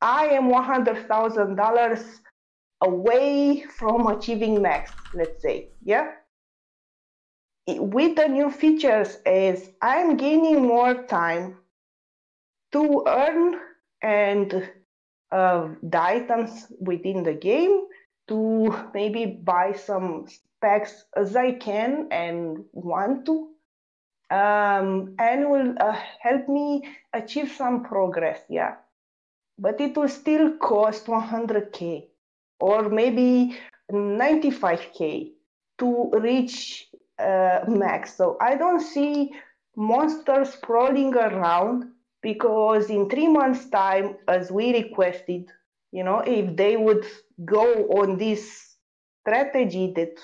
I am $100,000 away from achieving max, let's say, yeah? With the new features is I'm gaining more time to earn and the items within the game to maybe buy some specs as I can and want to, and will help me achieve some progress, yeah. But it will still cost 100K or maybe 95K to reach max. So I don't see monsters crawling around, because in 3 months' time, as we requested, if they would go on this strategy that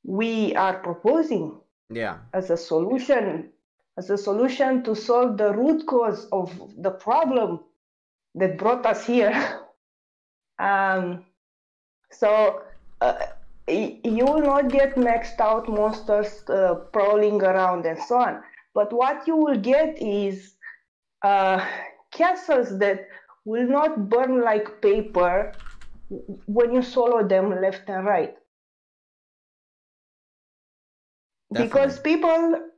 we are proposing, Yeah. as a solution to solve the root cause of the problem that brought us here. So you will not get maxed out monsters prowling around and so on. But what you will get is castles that will not burn like paper when you solo them left and right. Definitely. Because people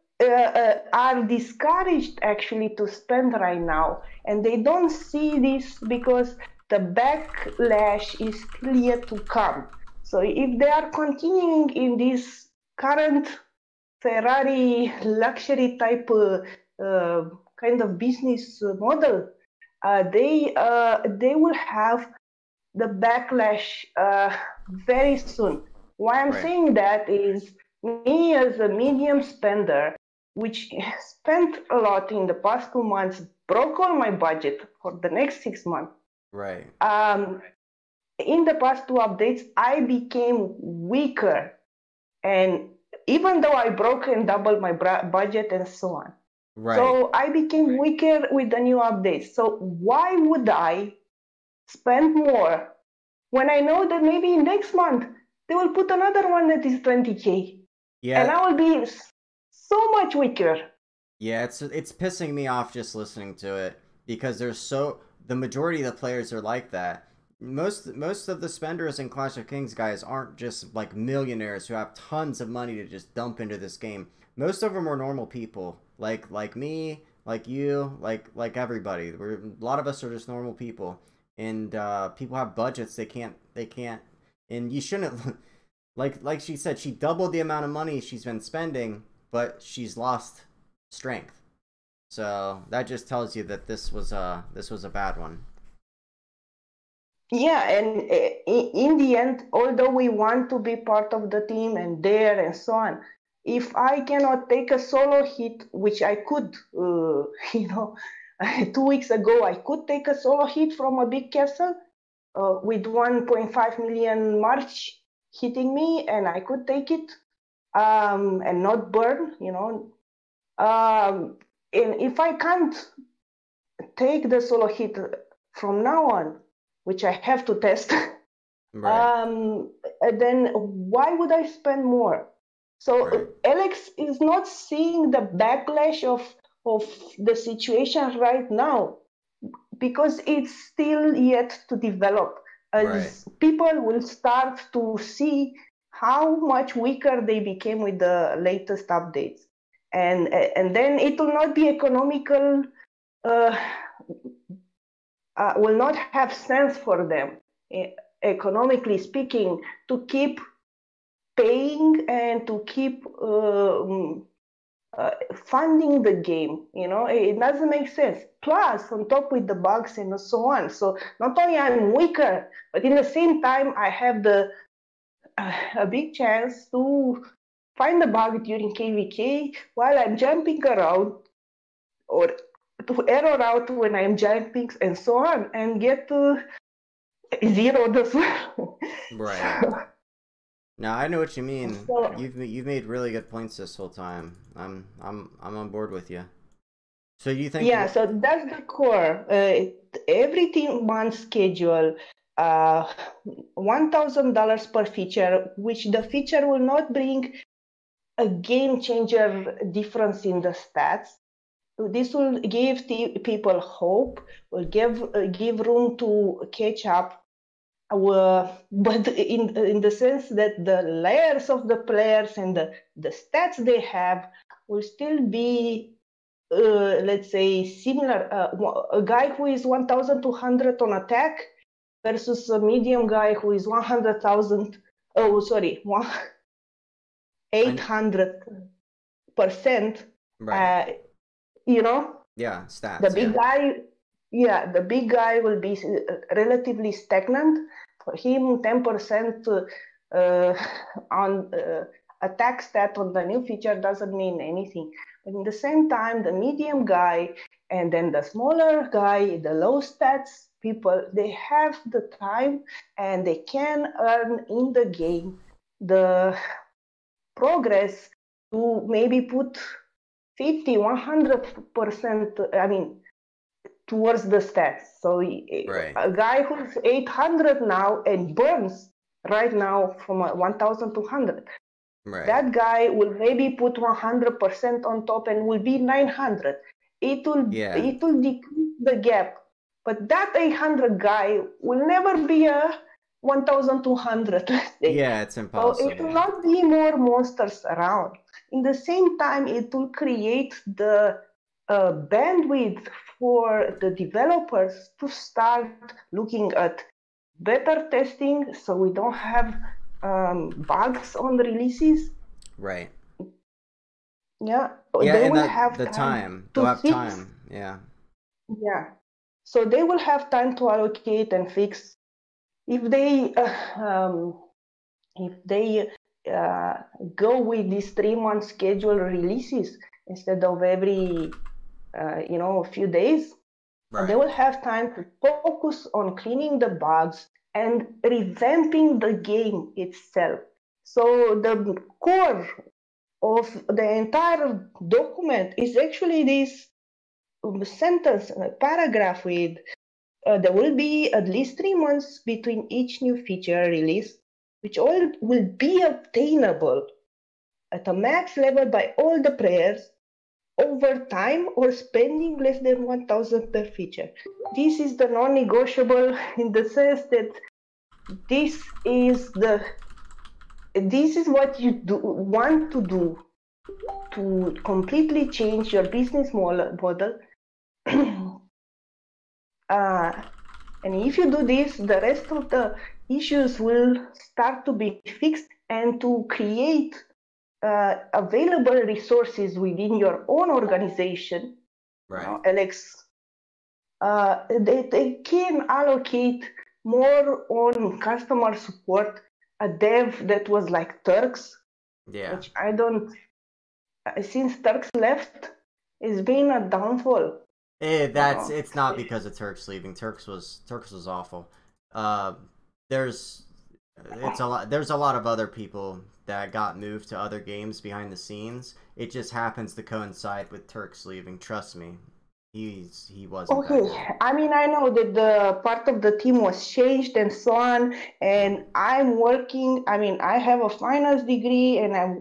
are discouraged actually to spend right now, and they don't see this because the backlash is still yet to come. So if they are continuing in this current Ferrari luxury type kind of business model, they will have the backlash very soon. Why I'm saying that is, me as a medium spender, which spent a lot in the past 2 months, broke all my budget for the next 6 months. Right. In the past 2 updates, I became weaker. And even though I broke and doubled my budget and so on. Right. So I became weaker with the new updates. So why would I spend more when I know that maybe next month they will put another one that is 20K? Yeah. And I will be so much weaker. Yeah, it's pissing me off just listening to it, because the majority of the players are like that. Most of the spenders in Clash of Kings, guys, aren't just like millionaires who have tons of money to just dump into this game. Most of them are normal people, like me, like you, like everybody. A lot of us are just normal people, and people have budgets they can't, and you shouldn't. Like she said, she doubled the amount of money she's been spending, but she's lost strength. So that just tells you that this was a bad one. Yeah, and in the end, although we want to be part of the team and there and so on, if I cannot take a solo hit, which I could, 2 weeks ago, I could take a solo hit from a big castle with 1.5 million March hitting me, and I could take it and not burn, and if I can't take the solo hit from now on, which I have to test, right. Then why would I spend more? So right. Alex is not seeing the backlash of the situation right now, because it's still yet to develop. As people will start to see how much weaker they became with the latest updates, and then it will not be economical. Will not have sense for them, economically speaking, to keep paying and to keep funding the game. It doesn't make sense. Plus, on top with the bugs and so on. So not only I'm weaker, but in the same time, I have a big chance to find the bug during KVK while I'm jumping around, or to error out when I'm jumping and so on, and get to 0 as well. Right. No, I know what you mean. So, you've made really good points this whole time. I'm on board with you. So you think? Yeah. So that's the core. Every month schedule, $1,000 per feature, which the feature will not bring a game changer difference in the stats. This will give people hope, will give room to catch up, but in the sense that the layers of the players and the stats they have will still be let's say, similar, a guy who is 1,200 on attack versus a medium guy who is 100,000, 800%, Right. you know? Yeah, stats. The big guy, the big guy will be relatively stagnant. For him, 10% on attack stat on the new feature doesn't mean anything. But in the same time, the medium guy and then the smaller guy, the low stats people, they have the time and they can earn in the game the progress to maybe put 50, 100%, I mean, towards the stats. So a guy who's 800 now and burns right now from 1,200, that guy will maybe put 100% on top and will be 900. It will decrease the gap. But that 800 guy will never be a 1,200, let's say. Yeah, it's impossible. So it will not be more monsters around. In the same time, it will create the bandwidth for the developers to start looking at better testing, so we don't have bugs on the releases. Right. Yeah. Yeah, they and will have the time. They'll have time. Yeah. Yeah. So they will have time to allocate and fix. If they go with these 3-month schedule releases instead of every a few days, they will have time to focus on cleaning the bugs and revamping the game itself. So the core of the entire document is actually this sentence, a paragraph with there will be at least 3 months between each new feature release, which all will be obtainable at a max level by all the players over time or spending less than 1,000 per feature. This is the non-negotiable in the sense that this is what you want to do to completely change your business model. And if you do this, the rest of the issues will start to be fixed, and to create available resources within your own organization, Alex, they can allocate more on customer support. A dev that was like Turks, which I don't, since Turks left, it's been a downfall. It's not because of Turks leaving. Turks was awful. There's a lot of other people that got moved to other games behind the scenes. It just happens to coincide with Turks leaving. Trust me, he wasn't. Okay, I mean, I know that the part of the team was changed and so on, and I'm working. I mean, I have a finance degree, and I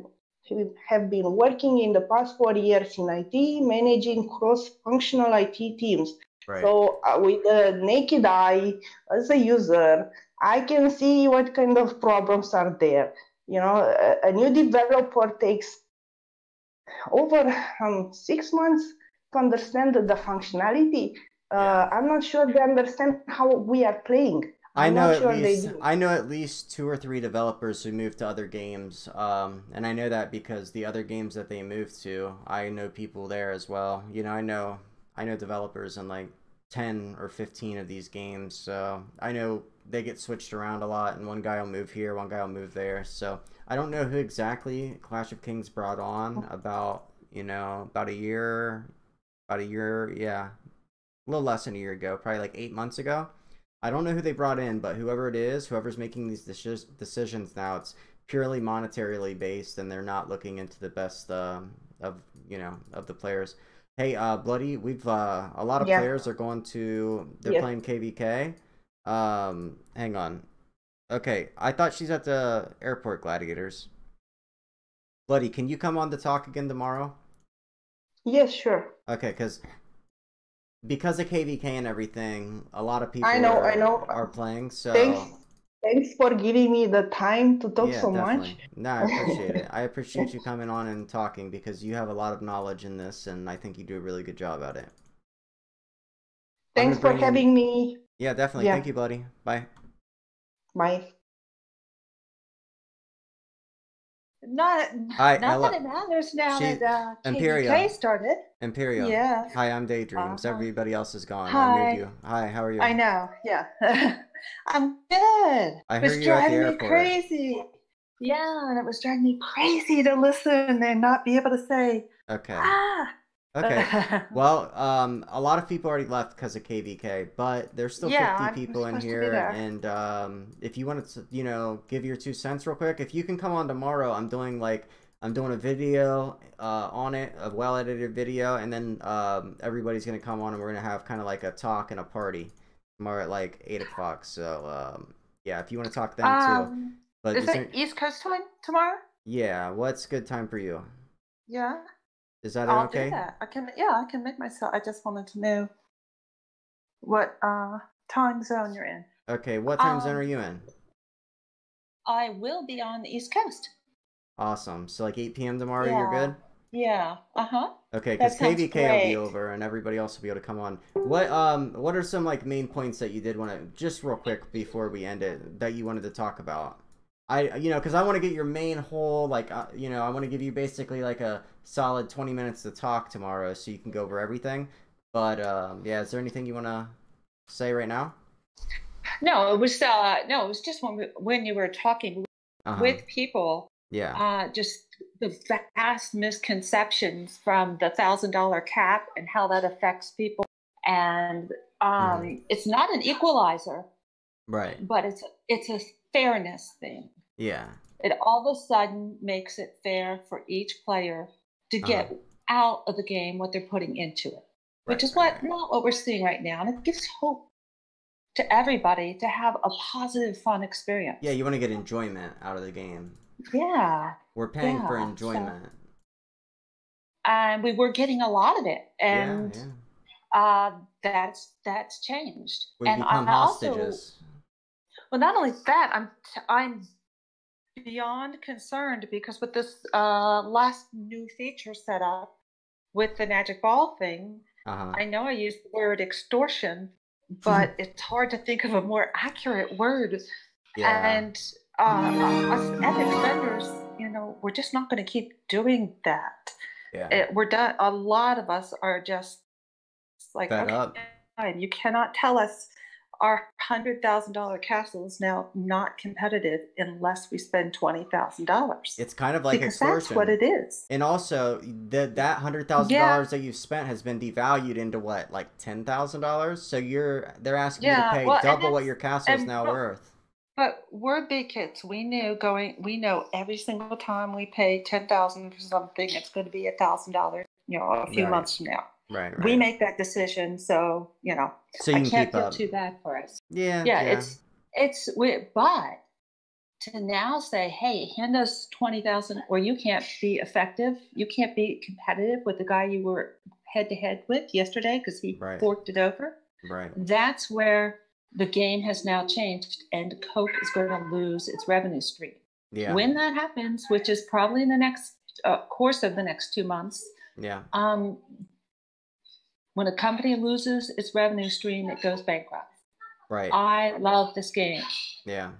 have been working in the past 4 years in IT, managing cross-functional IT teams. So with the naked eye, as a user, I can see what kind of problems are there. You know, a new developer takes over 6 months to understand the functionality. I'm not sure they understand how we are playing. I know at least 2 or 3 developers who moved to other games, and I know that because the other games that they moved to, I know people there as well. You know, I know developers in like 10 or 15 of these games, so I know they get switched around a lot, and one guy will move here, one guy will move there. So I don't know who exactly Clash of Kings brought on about a year, yeah, a little less than a year ago, probably like 8 months ago. I don't know who they brought in, but whoever it is, whoever's making these decisions now, it's purely monetarily based, and they're not looking into the best of the players. Hey, Bloody, we've a lot of players are going to playing KVK. Hang on. Okay, I thought she's at the airport, Gladiators. Bloody, can you come on to talk again tomorrow? Yes, sure. Okay, because of KVK and everything, a lot of people I know are playing. So Thanks for giving me the time to talk so definitely. much. No, I appreciate it. I appreciate you coming on and talking because you have a lot of knowledge in this, and I think you do a really good job at it. Thanks for having me. Yeah, definitely. Thank you, buddy. Bye. Bye. Not that it matters now that KVK started. Imperial. Yeah. Hi, I'm Daydreams. Everybody else is gone. Hi. I moved you. Hi, how are you? I know. Yeah. I'm good. I It was heard you at the driving me airport. crazy. Yeah, and it was driving me crazy to listen and not be able to say. Okay. Ah. Okay. Well, a lot of people already left because of KVK, but there's still 50 people in here. And if you wanted to, give your 2 cents real quick, if you can come on tomorrow, I'm doing a video on it, a well-edited video, and then everybody's gonna come on and we're gonna have kind of like a talk and a party tomorrow at like 8 o'clock. So yeah, if you want to talk then too. But is it East Coast time tomorrow? Yeah. What's good time for you? Yeah. Is that I'll okay? do that. I can make myself. I just wanted to know what time zone you're in. Okay, what time zone are you in? I will be on the East Coast. Awesome. So like 8 p.m. tomorrow, you're good? Yeah. Okay, because KVK will be over and everybody else will be able to come on. What are some like main points that you did want to, just real quick before we end it, that you wanted to talk about? Because I want to get your main whole, like, I want to give you basically like a solid 20 minutes to talk tomorrow so you can go over everything. But, yeah, is there anything you want to say right now? No, it was just when you were talking with people. Yeah. Just the vast misconceptions from the $1,000 cap and how that affects people. And it's not an equalizer. Right. But it's a fairness thing. Yeah. It all of a sudden makes it fair for each player to get out of the game what they're putting into it, which is not what we're seeing right now. And it gives hope to everybody to have a positive, fun experience. Yeah, you want to get enjoyment out of the game. Yeah. We're paying for enjoyment. And we were getting a lot of it. And that's changed. We become hostages. Well, not only that, I'm beyond concerned because with this last new feature set up with the magic ball thing, I know I used the word extortion, but it's hard to think of a more accurate word. Yeah. And us epic vendors, we're just not going to keep doing that. Yeah. We're done. A lot of us are just like, fed up. You cannot tell us our $100,000 castle is now not competitive unless we spend $20,000. It's kind of like extortion. That's what it is. And also, that $100,000 that you've spent has been devalued into what, like $10,000? So they're asking you to pay double what your castle is now worth. But we're big kids. We know every single time we pay $10,000 for something, it's going to be $1,000. A few months from now. Right. We make that decision, so so you I can't feel up. too bad for us. Yeah. But to now say, hey, hand us $20,000, or you can't be effective, you can't be competitive with the guy you were head to head with yesterday because he forked it over. Right. That's where the game has now changed, and Coke is going to lose its revenue stream. Yeah. When that happens, which is probably in the next course of the next 2 months. Yeah. When a company loses its revenue stream, it goes bankrupt. Right. I love this game. Yeah.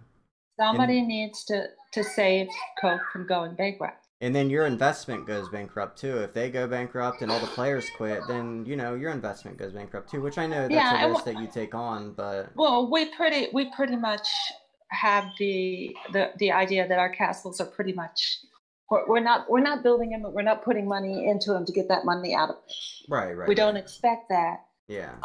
Somebody needs to save Coke from going bankrupt. And then your investment goes bankrupt too. If they go bankrupt and all the players quit, then your investment goes bankrupt too. Which I know that's a risk that you take on, but we pretty much have the idea that our castles are pretty much. We're not building them. We're not putting money into them to get that money out of it. Right. We don't expect that. Yeah.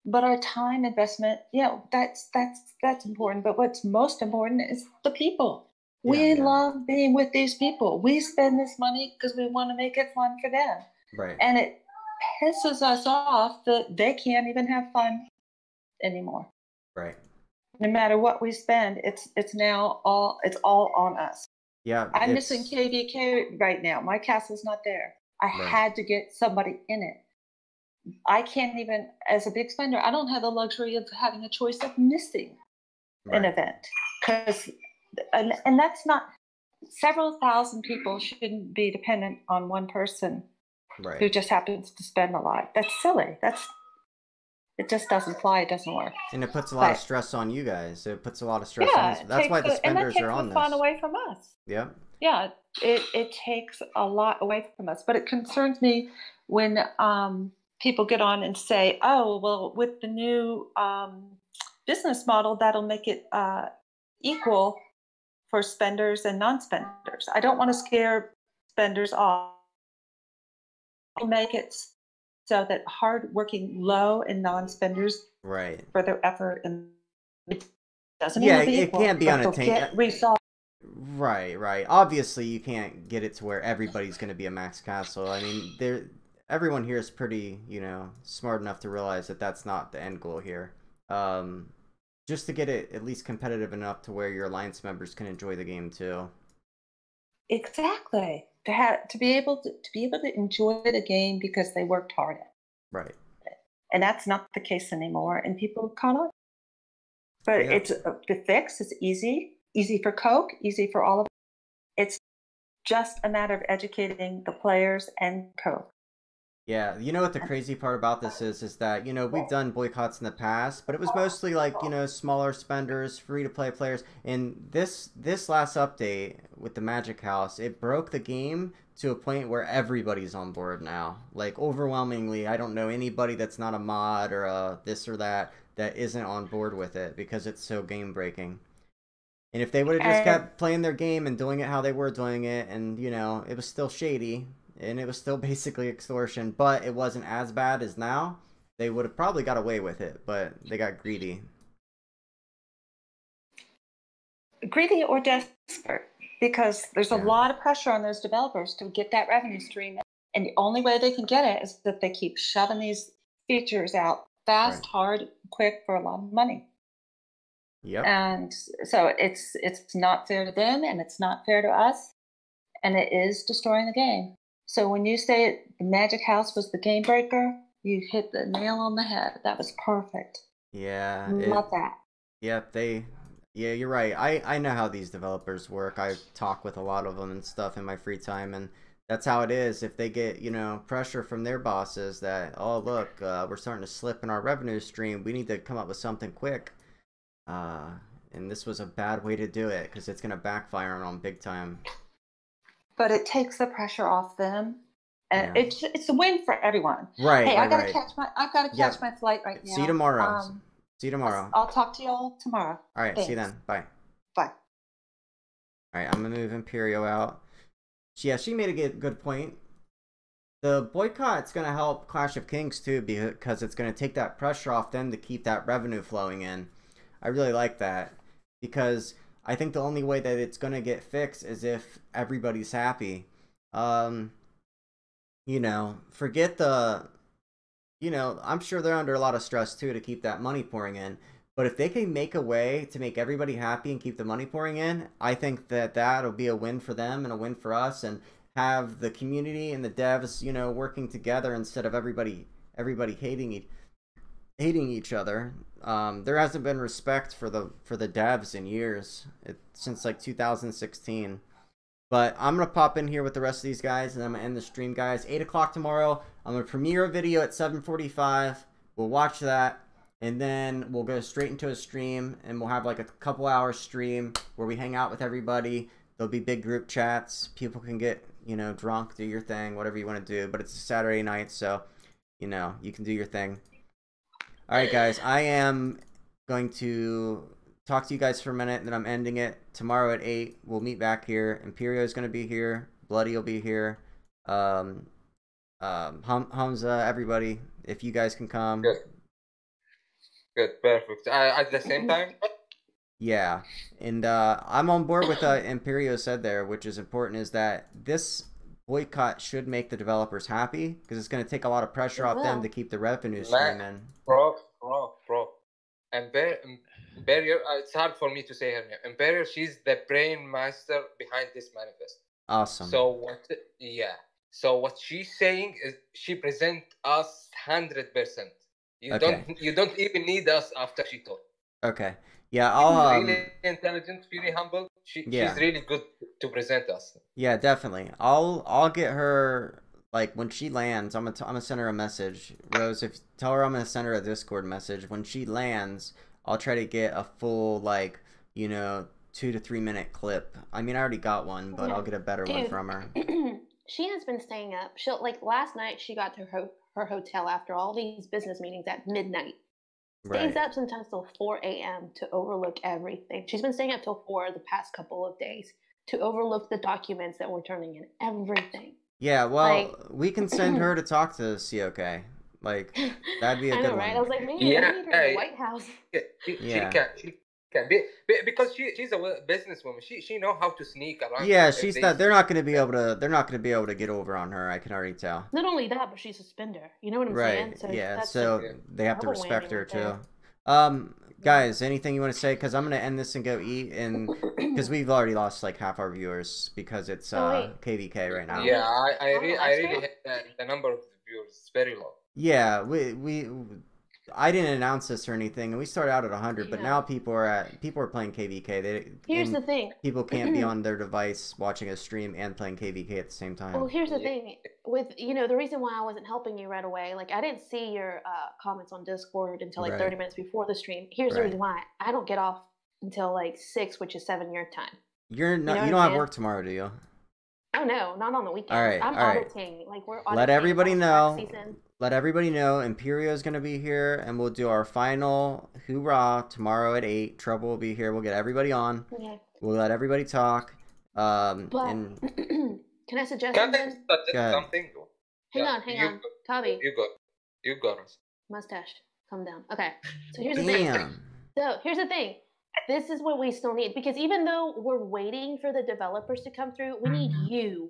But our time investment, that's important. But what's most important is the people. We love being with these people. We spend this money because we want to make it fun for them. Right. And it pisses us off that they can't even have fun anymore. Right. No matter what we spend, it's all on us. Yeah, I'm missing KVK right now. My castle's not there. I had to get somebody in it. I can't even, as a big spender, I don't have the luxury of having a choice of missing an event, because and that's not, several thousand people shouldn't be dependent on one person who just happens to spend a lot. That's silly. It just doesn't fly. It doesn't work. And it puts a lot of stress on you guys. It puts a lot of stress on us. That's why the spenders are on this. And that takes the fun away from us. Yeah. Yeah, it takes a lot away from us. But it concerns me when people get on and say, oh, well, with the new business model, that'll make it equal for spenders and non-spenders. I don't want to scare spenders off. I'll make it so that hard-working low and non-spenders for their effort, and it doesn't have to be equal, it can't be unattainable. Right. Obviously, you can't get it to where everybody's going to be a max castle. I mean, everyone here is pretty, smart enough to realize that that's not the end goal here. Just to get it at least competitive enough to where your alliance members can enjoy the game too. Exactly. To be able to enjoy the game because they worked hard at it. Right. And that's not the case anymore, and people caught on. But it's the fix. It's easy for Coke, easy for all of us. It's just a matter of educating the players and Coke. Yeah, you know what the crazy part about this is that, we've done boycotts in the past, but it was mostly like, smaller spenders, free-to-play players. And this last update with the Magic House, it broke the game to a point where everybody's on board now. Like, overwhelmingly, I don't know anybody that's not a mod or a this or that isn't on board with it because it's so game-breaking. And if they would have just kept playing their game and doing it how they were doing it, and, it was still shady, and it was still basically extortion, but it wasn't as bad as now, they would have probably got away with it, but they got greedy. Greedy or desperate, because there's a lot of pressure on those developers to get that revenue stream. And the only way they can get it is that they keep shoving these features out fast, hard, quick for a lot of money. Yep. And so it's not fair to them, and it's not fair to us, and it is destroying the game. So when you say the Magic House was the game breaker, you hit the nail on the head. That was perfect. Yeah. Love that. Yep, yeah, you're right. I know how these developers work. I talk with a lot of them and stuff in my free time, and that's how it is. If they get, pressure from their bosses that, oh, look, we're starting to slip in our revenue stream, we need to come up with something quick. And this was a bad way to do it because it's going to backfire on them big time. But it takes the pressure off them, and it's a win for everyone. Right. Hey, I've got to catch my flight right now. See you tomorrow. See you tomorrow. I'll talk to y'all tomorrow. All right. Thanks. See you then. Bye. Bye. All right. I'm gonna move Imperio out. Yeah, she made a good point. The boycott's gonna help Clash of Kings too because it's gonna take that pressure off them to keep that revenue flowing in. I really like that because I think the only way that it's gonna get fixed is if everybody's happy. Forget the, I'm sure they're under a lot of stress too to keep that money pouring in. But if they can make a way to make everybody happy and keep the money pouring in, I think that that'll be a win for them and a win for us, and have the community and the devs, working together instead of everybody hating each other. There hasn't been respect for the devs in years, since like 2016. But I'm gonna pop in here with the rest of these guys, and I'm gonna end the stream, guys. 8 o'clock tomorrow. I'm gonna premiere a video at 7:45. We'll watch that, and then we'll go straight into a stream, and we'll have like a couple hours stream where we hang out with everybody. There'll be big group chats. People can get drunk, do your thing, whatever you want to do. But it's a Saturday night, so you can do your thing. All right, guys, I am going to talk to you guys for a minute, and then I'm ending it. Tomorrow at 8, we'll meet back here. Imperio is going to be here. Bloody will be here. Hamza, everybody, if you guys can come. Good, perfect. At the same time? Yeah, and I'm on board with Imperio said there, which is important, is that this boycott should make the developers happy because it's going to take a lot of pressure off them to keep the revenue stream in. Bro. Imperial, it's hard for me to say her name. Imperial, she's the brain master behind this manifest. Awesome. So what she's saying is she present us 100%. You don't even need us after she talked. Okay. Yeah, She's really intelligent, really humble. She's really good to present us. Yeah, definitely. I'll get her, like, when she lands. I'm gonna send her a message. Rose, tell her I'm gonna send her a Discord message. When she lands, I'll try to get a full, like, 2 to 3 minute clip. I mean, I already got one, but I'll get a better one from her. She has been staying up. She'll, like, last night she got to her hotel after all these business meetings at midnight. Stays up sometimes till 4 a.m. to overlook everything. She's been staying up till 4 the past couple of days to overlook the documents that we're turning in. Everything. Yeah, well, we can send her to talk to COK. Like, that'd be a good one. I was like, man, we need her in the White House. She can be, because she's a businesswoman. She know how to sneak around. Yeah, she's not. They're not going to be able to. They're not going to be able to get over on her. I can already tell. Not only that, but she's a spender. You know what I'm saying? So so they have to respect her too. Guys, anything you want to say? Because I'm going to end this and go eat, and because we've already lost like half our viewers because it's KVK right now. Yeah, I really hit the number of viewers. It's very low. Yeah, I didn't announce this or anything, and we started out at 100, but now people are playing KVK. Here's the thing: people can't be on their device watching a stream and playing KVK at the same time. Well, here's the thing: with the reason why I wasn't helping you right away, like I didn't see your comments on Discord until like 30 minutes before the stream. Here's the reason why: I don't get off until like 6, which is 7 your time. You're not. You don't have work tomorrow, do you? Oh no, not on the weekend. All right, I'm auditing. Like we're auditing. Let everybody know. Let everybody know Imperio is going to be here, and we'll do our final hoorah tomorrow at 8. Trouble will be here. We'll get everybody on. Okay. We'll let everybody talk. But can I suggest something? Hang on. Kabi. You got us. Mustache, come down. Okay. So here's the thing. This is what we still need, because even though we're waiting for the developers to come through, we need you.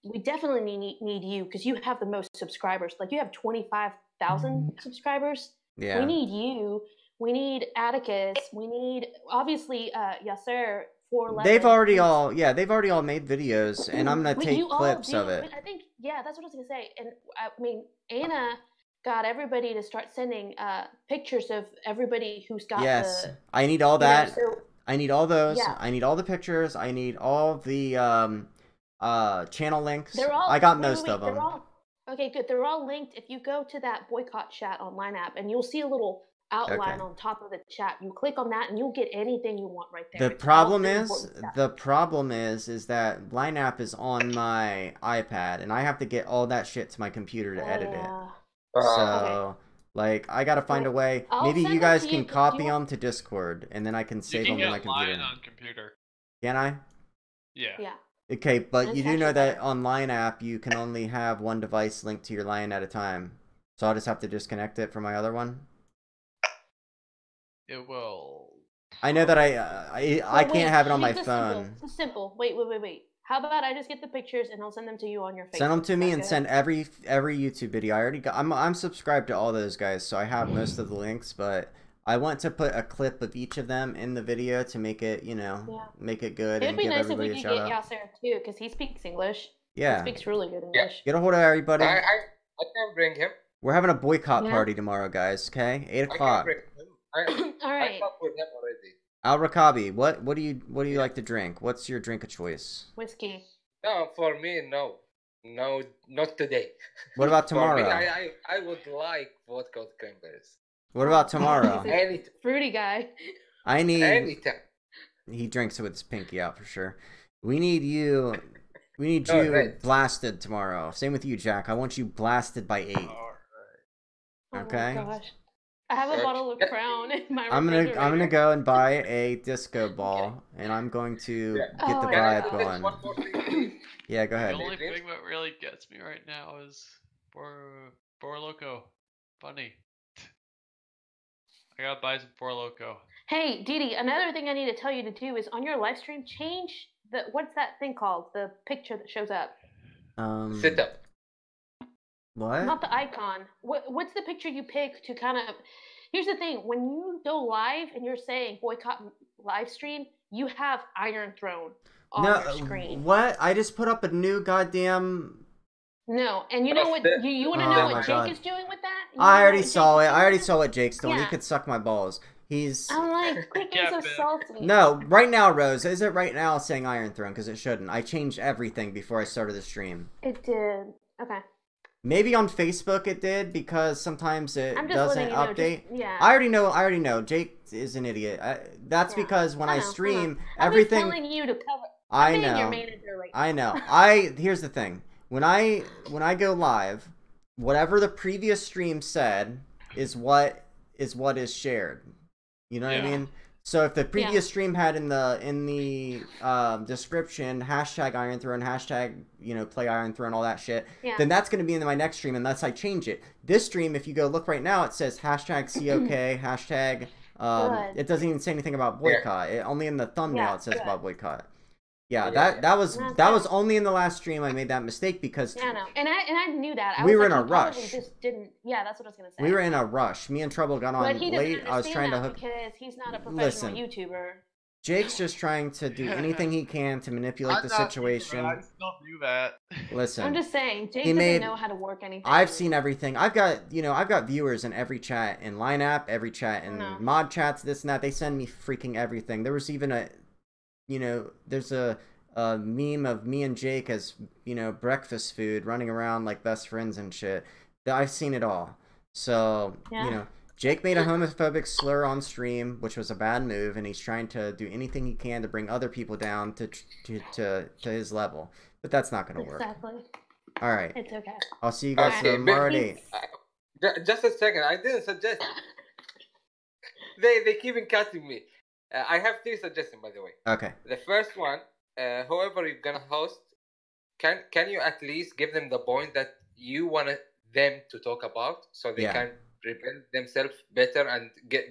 We definitely need you, because you have the most subscribers. Like, you have 25,000 subscribers. Yeah. We need you. We need Atticus. We need, obviously, Yasser. They've already all made videos, and I'm gonna take clips of it. I think, that's what I was gonna say. And I mean, Anna got everybody to start sending pictures of everybody who's got I need all that. I need all those. Yeah. I need all the pictures. I need all the channel links. I got most of them. Okay, good. They're all linked. If you go to that boycott chat online app, and you'll see a little outline on top of the chat. You click on that, and you'll get anything you want right there. The problem is that Line App is on my iPad, and I have to get all that shit to my computer to edit it. So, like, I gotta find a way. Maybe you guys can copy them to Discord, and then I can save them to my computer. Can I? Yeah. Okay, but you do know that on Line App, you can only have one device linked to your Line at a time. So I'll just have to disconnect it from my other one? It will... I know that I can't have it on my phone. It's simple. Wait. How about I just get the pictures and I'll send them to you on your Facebook? Send them to me and send every YouTube video. I already got. I'm subscribed to all those guys, so I have most of the links. But I want to put a clip of each of them in the video to make it, make it good. It'd be nice if we could get Yasser too, because he speaks English. Yeah, he speaks really good English. Get a hold of everybody. I can bring him. We're having a boycott party tomorrow, guys. Okay, 8 o'clock. All right. I talked with him already. Al Rakabi, what do you like to drink? What's your drink of choice? Whiskey. No, for me, no, not today. What about tomorrow? For me, I would like vodka with cranberries. What about tomorrow? Fruity guy. I need. Anytime. He drinks it with his pinky out for sure. We need you. We need you blasted tomorrow. Same with you, Jack. I want you blasted by 8. All right. Okay. Oh my gosh. I have a bottle of Crown in my I'm gonna go and buy a disco ball, and I'm going to get the vibe going. Yeah, go ahead. The only thing that really gets me right now is Four Loco. Funny. I gotta buy some Four Loco. Hey, Didi, another thing I need to tell you to do is on your live stream, change what's that thing called? The picture that shows up. Sit up. What? Not the icon. What's the picture you pick to kind of... Here's the thing. When you go live and you're saying boycott live stream, you have Iron Throne on your screen. What? I just put up a new goddamn... No, and you know what? You want to know what Jake is doing with that? I already saw it. I already saw what Jake's doing. He could suck my balls. I'm like, quit being so salty. No, right now, Rose, is it right now saying Iron Throne? Because it shouldn't. I changed everything before I started the stream. It did. Okay. Maybe on Facebook it did, because sometimes it doesn't update. Yeah. I already know. Jake is an idiot. That's because when I stream, everything. I'm telling you to cover. I know. Your manager right now. I know. Here's the thing. When I go live, whatever the previous stream said is what is shared. You know what I mean? So if the previous stream had in the description hashtag Iron Throne, hashtag play Iron Throne, all that shit, then that's going to be in my next stream unless I change it. This stream, if you go look right now, it says hashtag COK, hashtag. It doesn't even say anything about boycott. Only in the thumbnail it says about boycott. Yeah, that was only in the last stream I made that mistake because no, and I knew that. We were in a rush. Just didn't. Yeah, that's what I was gonna say. We were in a rush. Me and Trouble got on late. I was trying to hook. Because he's not a professional YouTuber. Jake's just trying to do anything he can to manipulate the situation. I just don't do that. Listen, I'm just saying, Jake doesn't know how to work anything. I've seen everything. I've got viewers in every chat in Line App, every chat in mod chats, this and that. They send me freaking everything. There was even there's a meme of me and Jake as breakfast food, running around like best friends and shit. I've seen it all. So Jake made a homophobic slur on stream, which was a bad move, and he's trying to do anything he can to bring other people down to his level. But that's not going to work. Exactly. All right. It's okay. I'll see you guys tomorrow at 8. Just a second. I didn't suggest. They keep cutting me. I have 3 suggestions, by the way. Okay. The first one, whoever you're gonna host, can you at least give them the point that you want them to talk about, so they can rebuild themselves better and give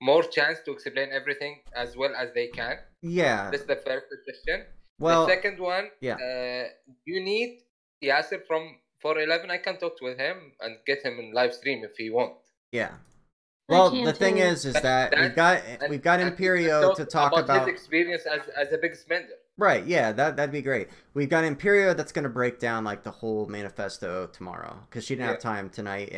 more chance to explain everything as well as they can. Yeah. That's the first suggestion. Well, the second one, you need Yasser from 411. I can talk with him and get him in live stream if he wants. Yeah. Well, the thing is that we've got Imperio to talk about his experience as a big spender. Right, yeah, that'd be great. We've got Imperio that's going to break down like the whole manifesto tomorrow, because she didn't have time tonight,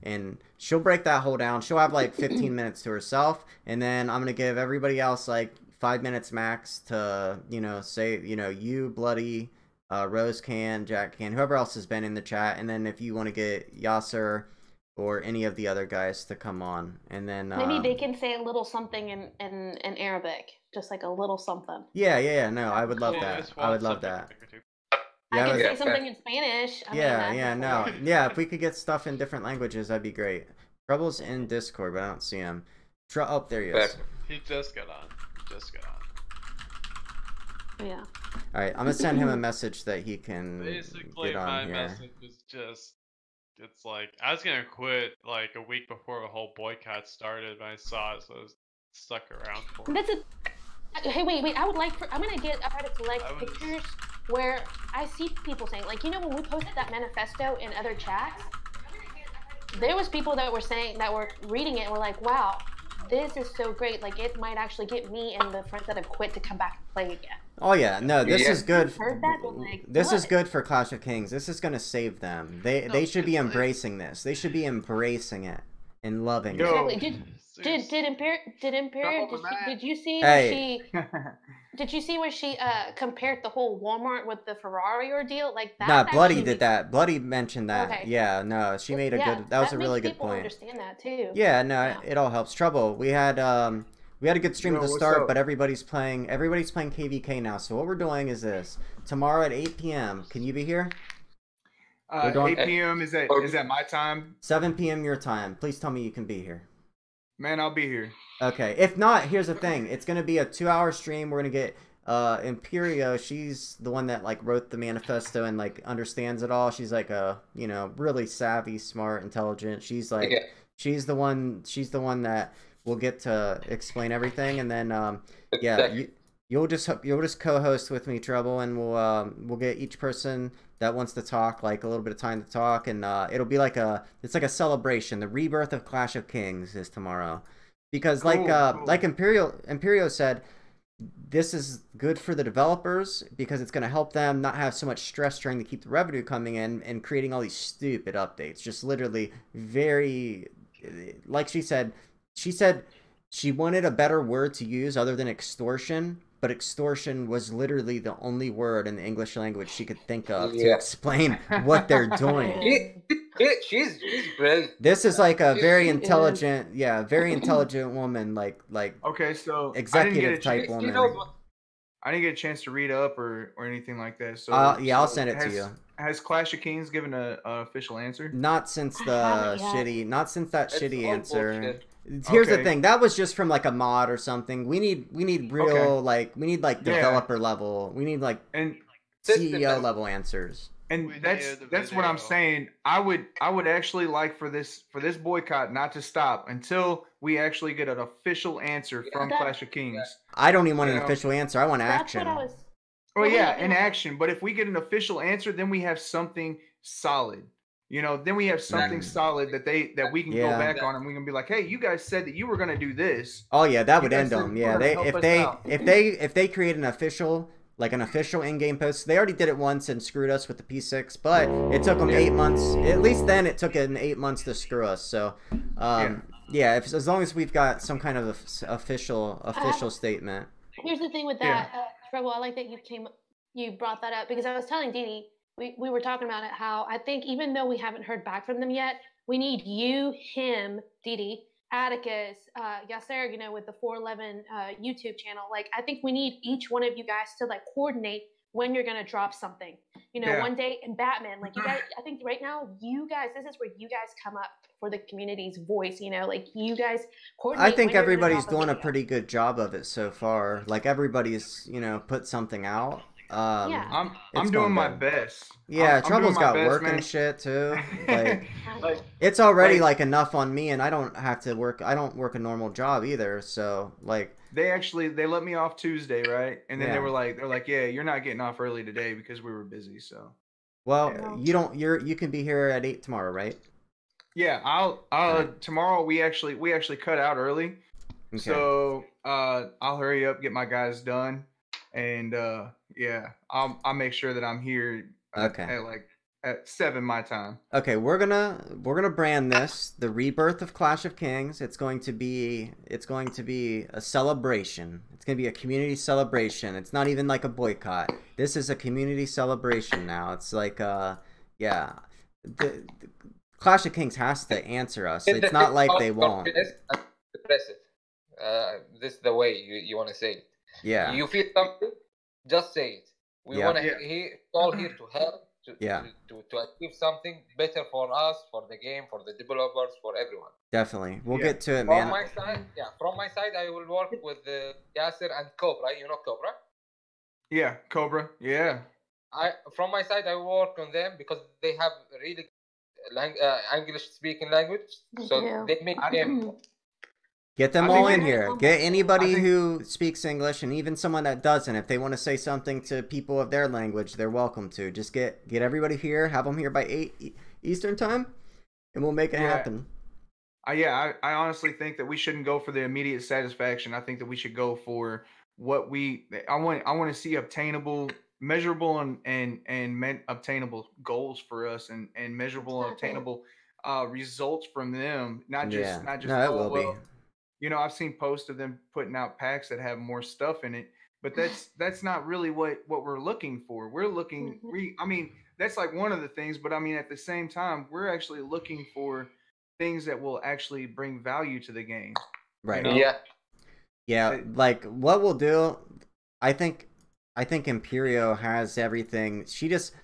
and she'll break that whole down. She'll have like 15 minutes to herself, and then I'm going to give everybody else like 5 minutes max to say you, Bloody, Rose Can, Jack Can, whoever else has been in the chat, and then if you want to get Yasser or any of the other guys to come on, and then maybe they can say a little something in Arabic, just like a little something. Yeah. No, I would love that. I would love that. I can say something in Spanish. If we could get stuff in different languages, that'd be great. Trouble's in Discord, but I don't see him. Oh, there he is. He just got on. Yeah. All right, I'm gonna send him a message that he can basically get on my here. message is just. It's like, I was gonna quit like a week before the whole boycott started, but I saw it, so I was stuck around for it. Hey, wait, I'm gonna try to collect pictures where I see people saying, like, when we posted that manifesto in other chats, there was people that were reading it and were like, wow, this is so great, like, it might actually get me and the friends that have quit to come back and play again. Oh yeah, no, this is good. Heard that, but like, this is good for Clash of Kings. This is gonna save them. They should be embracing this. They should be embracing it and loving it. Exactly. Did Imperial? Did you see? Did you see where she compared the whole Walmart with the Ferrari ordeal? Like that. Nah, Bloody did that. Bloody mentioned that. Okay. Yeah, no, she made a good. That was a really good point. Understand that too. Yeah, no, it all helps. Trouble. We had a good stream at the start, but everybody's playing KVK now. So what we're doing is this. Tomorrow at 8 p.m. Can you be here? 8 p.m. is that my time? 7 p.m. your time. Please tell me you can be here. Man, I'll be here. Okay. If not, here's the thing. It's gonna be a 2-hour stream. We're gonna get Imperio. She's the one that like wrote the manifesto and like understands it all. She's like a really savvy, smart, intelligent. She's like she's the one that will get to explain everything, and then you'll just co-host with me, Trouble, and we'll get each person that wants to talk like a little bit of time to talk, and it'll be like a celebration. The rebirth of Clash of Kings is tomorrow, because like Imperio said, this is good for the developers because it's going to help them not have so much stress trying to keep the revenue coming in and creating all these stupid updates. Just literally very, like she said, she said she wanted a better word to use other than extortion, but extortion was literally the only word in the English language she could think of to explain what they're doing. She's brilliant. This is like a very intelligent, very intelligent woman, like okay, so executive type woman. I didn't get a chance to read up or anything like that. So I'll send it to you. Has Clash of Kings given an official answer? Not since that shitty answer. Bullshit. Here's the thing. That was just from like a mod or something. We need real developer level. We need like CEO level answers. And that's what I'm saying. I would actually like for this boycott not to stop until we actually get an official answer from Clash of Kings. I don't even want an official answer. I want action. Well, yeah, in action. But if we get an official answer, then we have something solid. Then we have something solid that we can go back on, and we can be like, hey, you guys said that you were going to do this. Oh yeah, that would end them. Yeah, if they create an official in-game post. They already did it once and screwed us with the P6, but it took them 8 months. At least then it took them 8 months to screw us. So, as long as we've got some kind of official statement. Here's the thing with that, Trouble. I like that you brought that up because I was telling Dee Dee, we were talking about it, how I think even though we haven't heard back from them yet, we need you, him, Dee Dee, Atticus, Yasser, with the 411 YouTube channel. Like, I think we need each one of you guys to like coordinate when you're gonna drop something. One day in Batman, like you guys. I think right now, you guys, this is where you guys come up for the community's voice. Like you guys coordinate. I think everybody's doing a pretty good job of it so far. Like everybody's, put something out. I'm doing my best. Yeah, Trouble's got work and shit too. Like, it's already like enough on me, and I don't have to work. I don't work a normal job either. So like, they let me off Tuesday, right? And then they're like, yeah, you're not getting off early today because we were busy. So, well, you can be here at 8 tomorrow, right? Yeah, I'll tomorrow we actually cut out early, so I'll hurry up, get my guys done. And I'll make sure that I'm here at 7 my time. Okay, we're gonna brand this the rebirth of Clash of Kings. It's going to be a celebration. It's gonna be a community celebration. It's not even like a boycott. This is a community celebration now. It's like the Clash of Kings has to answer us. It's not like they won't. This is the way you want to say it. Yeah. You feel something, just say it. We want to all here to help to achieve something better for us, for the game, for the developers, for everyone. Definitely. We'll get to it, man. From my side, I will work with Yasser and Cobra. You know Cobra? Yeah, Cobra. Yeah. From my side, I will work on them because they have really English-speaking language, so they make them. Get them all in here. Get anybody who speaks English, and even someone that doesn't. If they want to say something to people of their language, they're welcome to. Just get everybody here. Have them here by 8 Eastern time, and we'll make it happen. I honestly think that we shouldn't go for the immediate satisfaction. I think that we should go for what I want to see obtainable, measurable, and obtainable goals for us, and measurable, obtainable results from them. Not just. No, it will be. I've seen posts of them putting out packs that have more stuff in it, but that's not really what we're looking for. We're looking, that's like one of the things, but at the same time, we're actually looking for things that will actually bring value to the game. Right. Yeah. Like what we'll do, I think Imperio has everything. She just.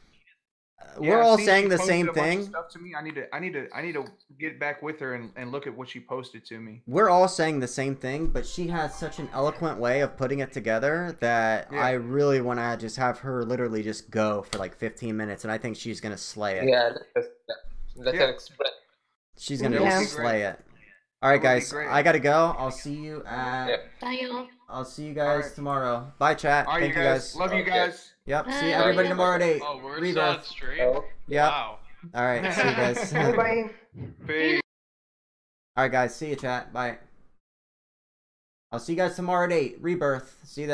We're all saying the same thing. Stuff to me. I need to get back with her and look at what she posted to me. We're all saying the same thing, but she has such an eloquent way of putting it together that I really want to just have her literally just go for like 15 minutes, and I think she's gonna slay it. Yeah, let her express. She's gonna slay it. All right, guys, I gotta go. I'll see you at. Bye, y'all. I'll see you guys tomorrow. Bye, chat. All right, Thank you guys. Love you guys. Yep. See everybody tomorrow at 8. Oh, we're still on stream? Yep. Wow. All right. See you guys. Bye. Peace. All right, guys. See you, chat. Bye. I'll see you guys tomorrow at 8. Rebirth. See you then.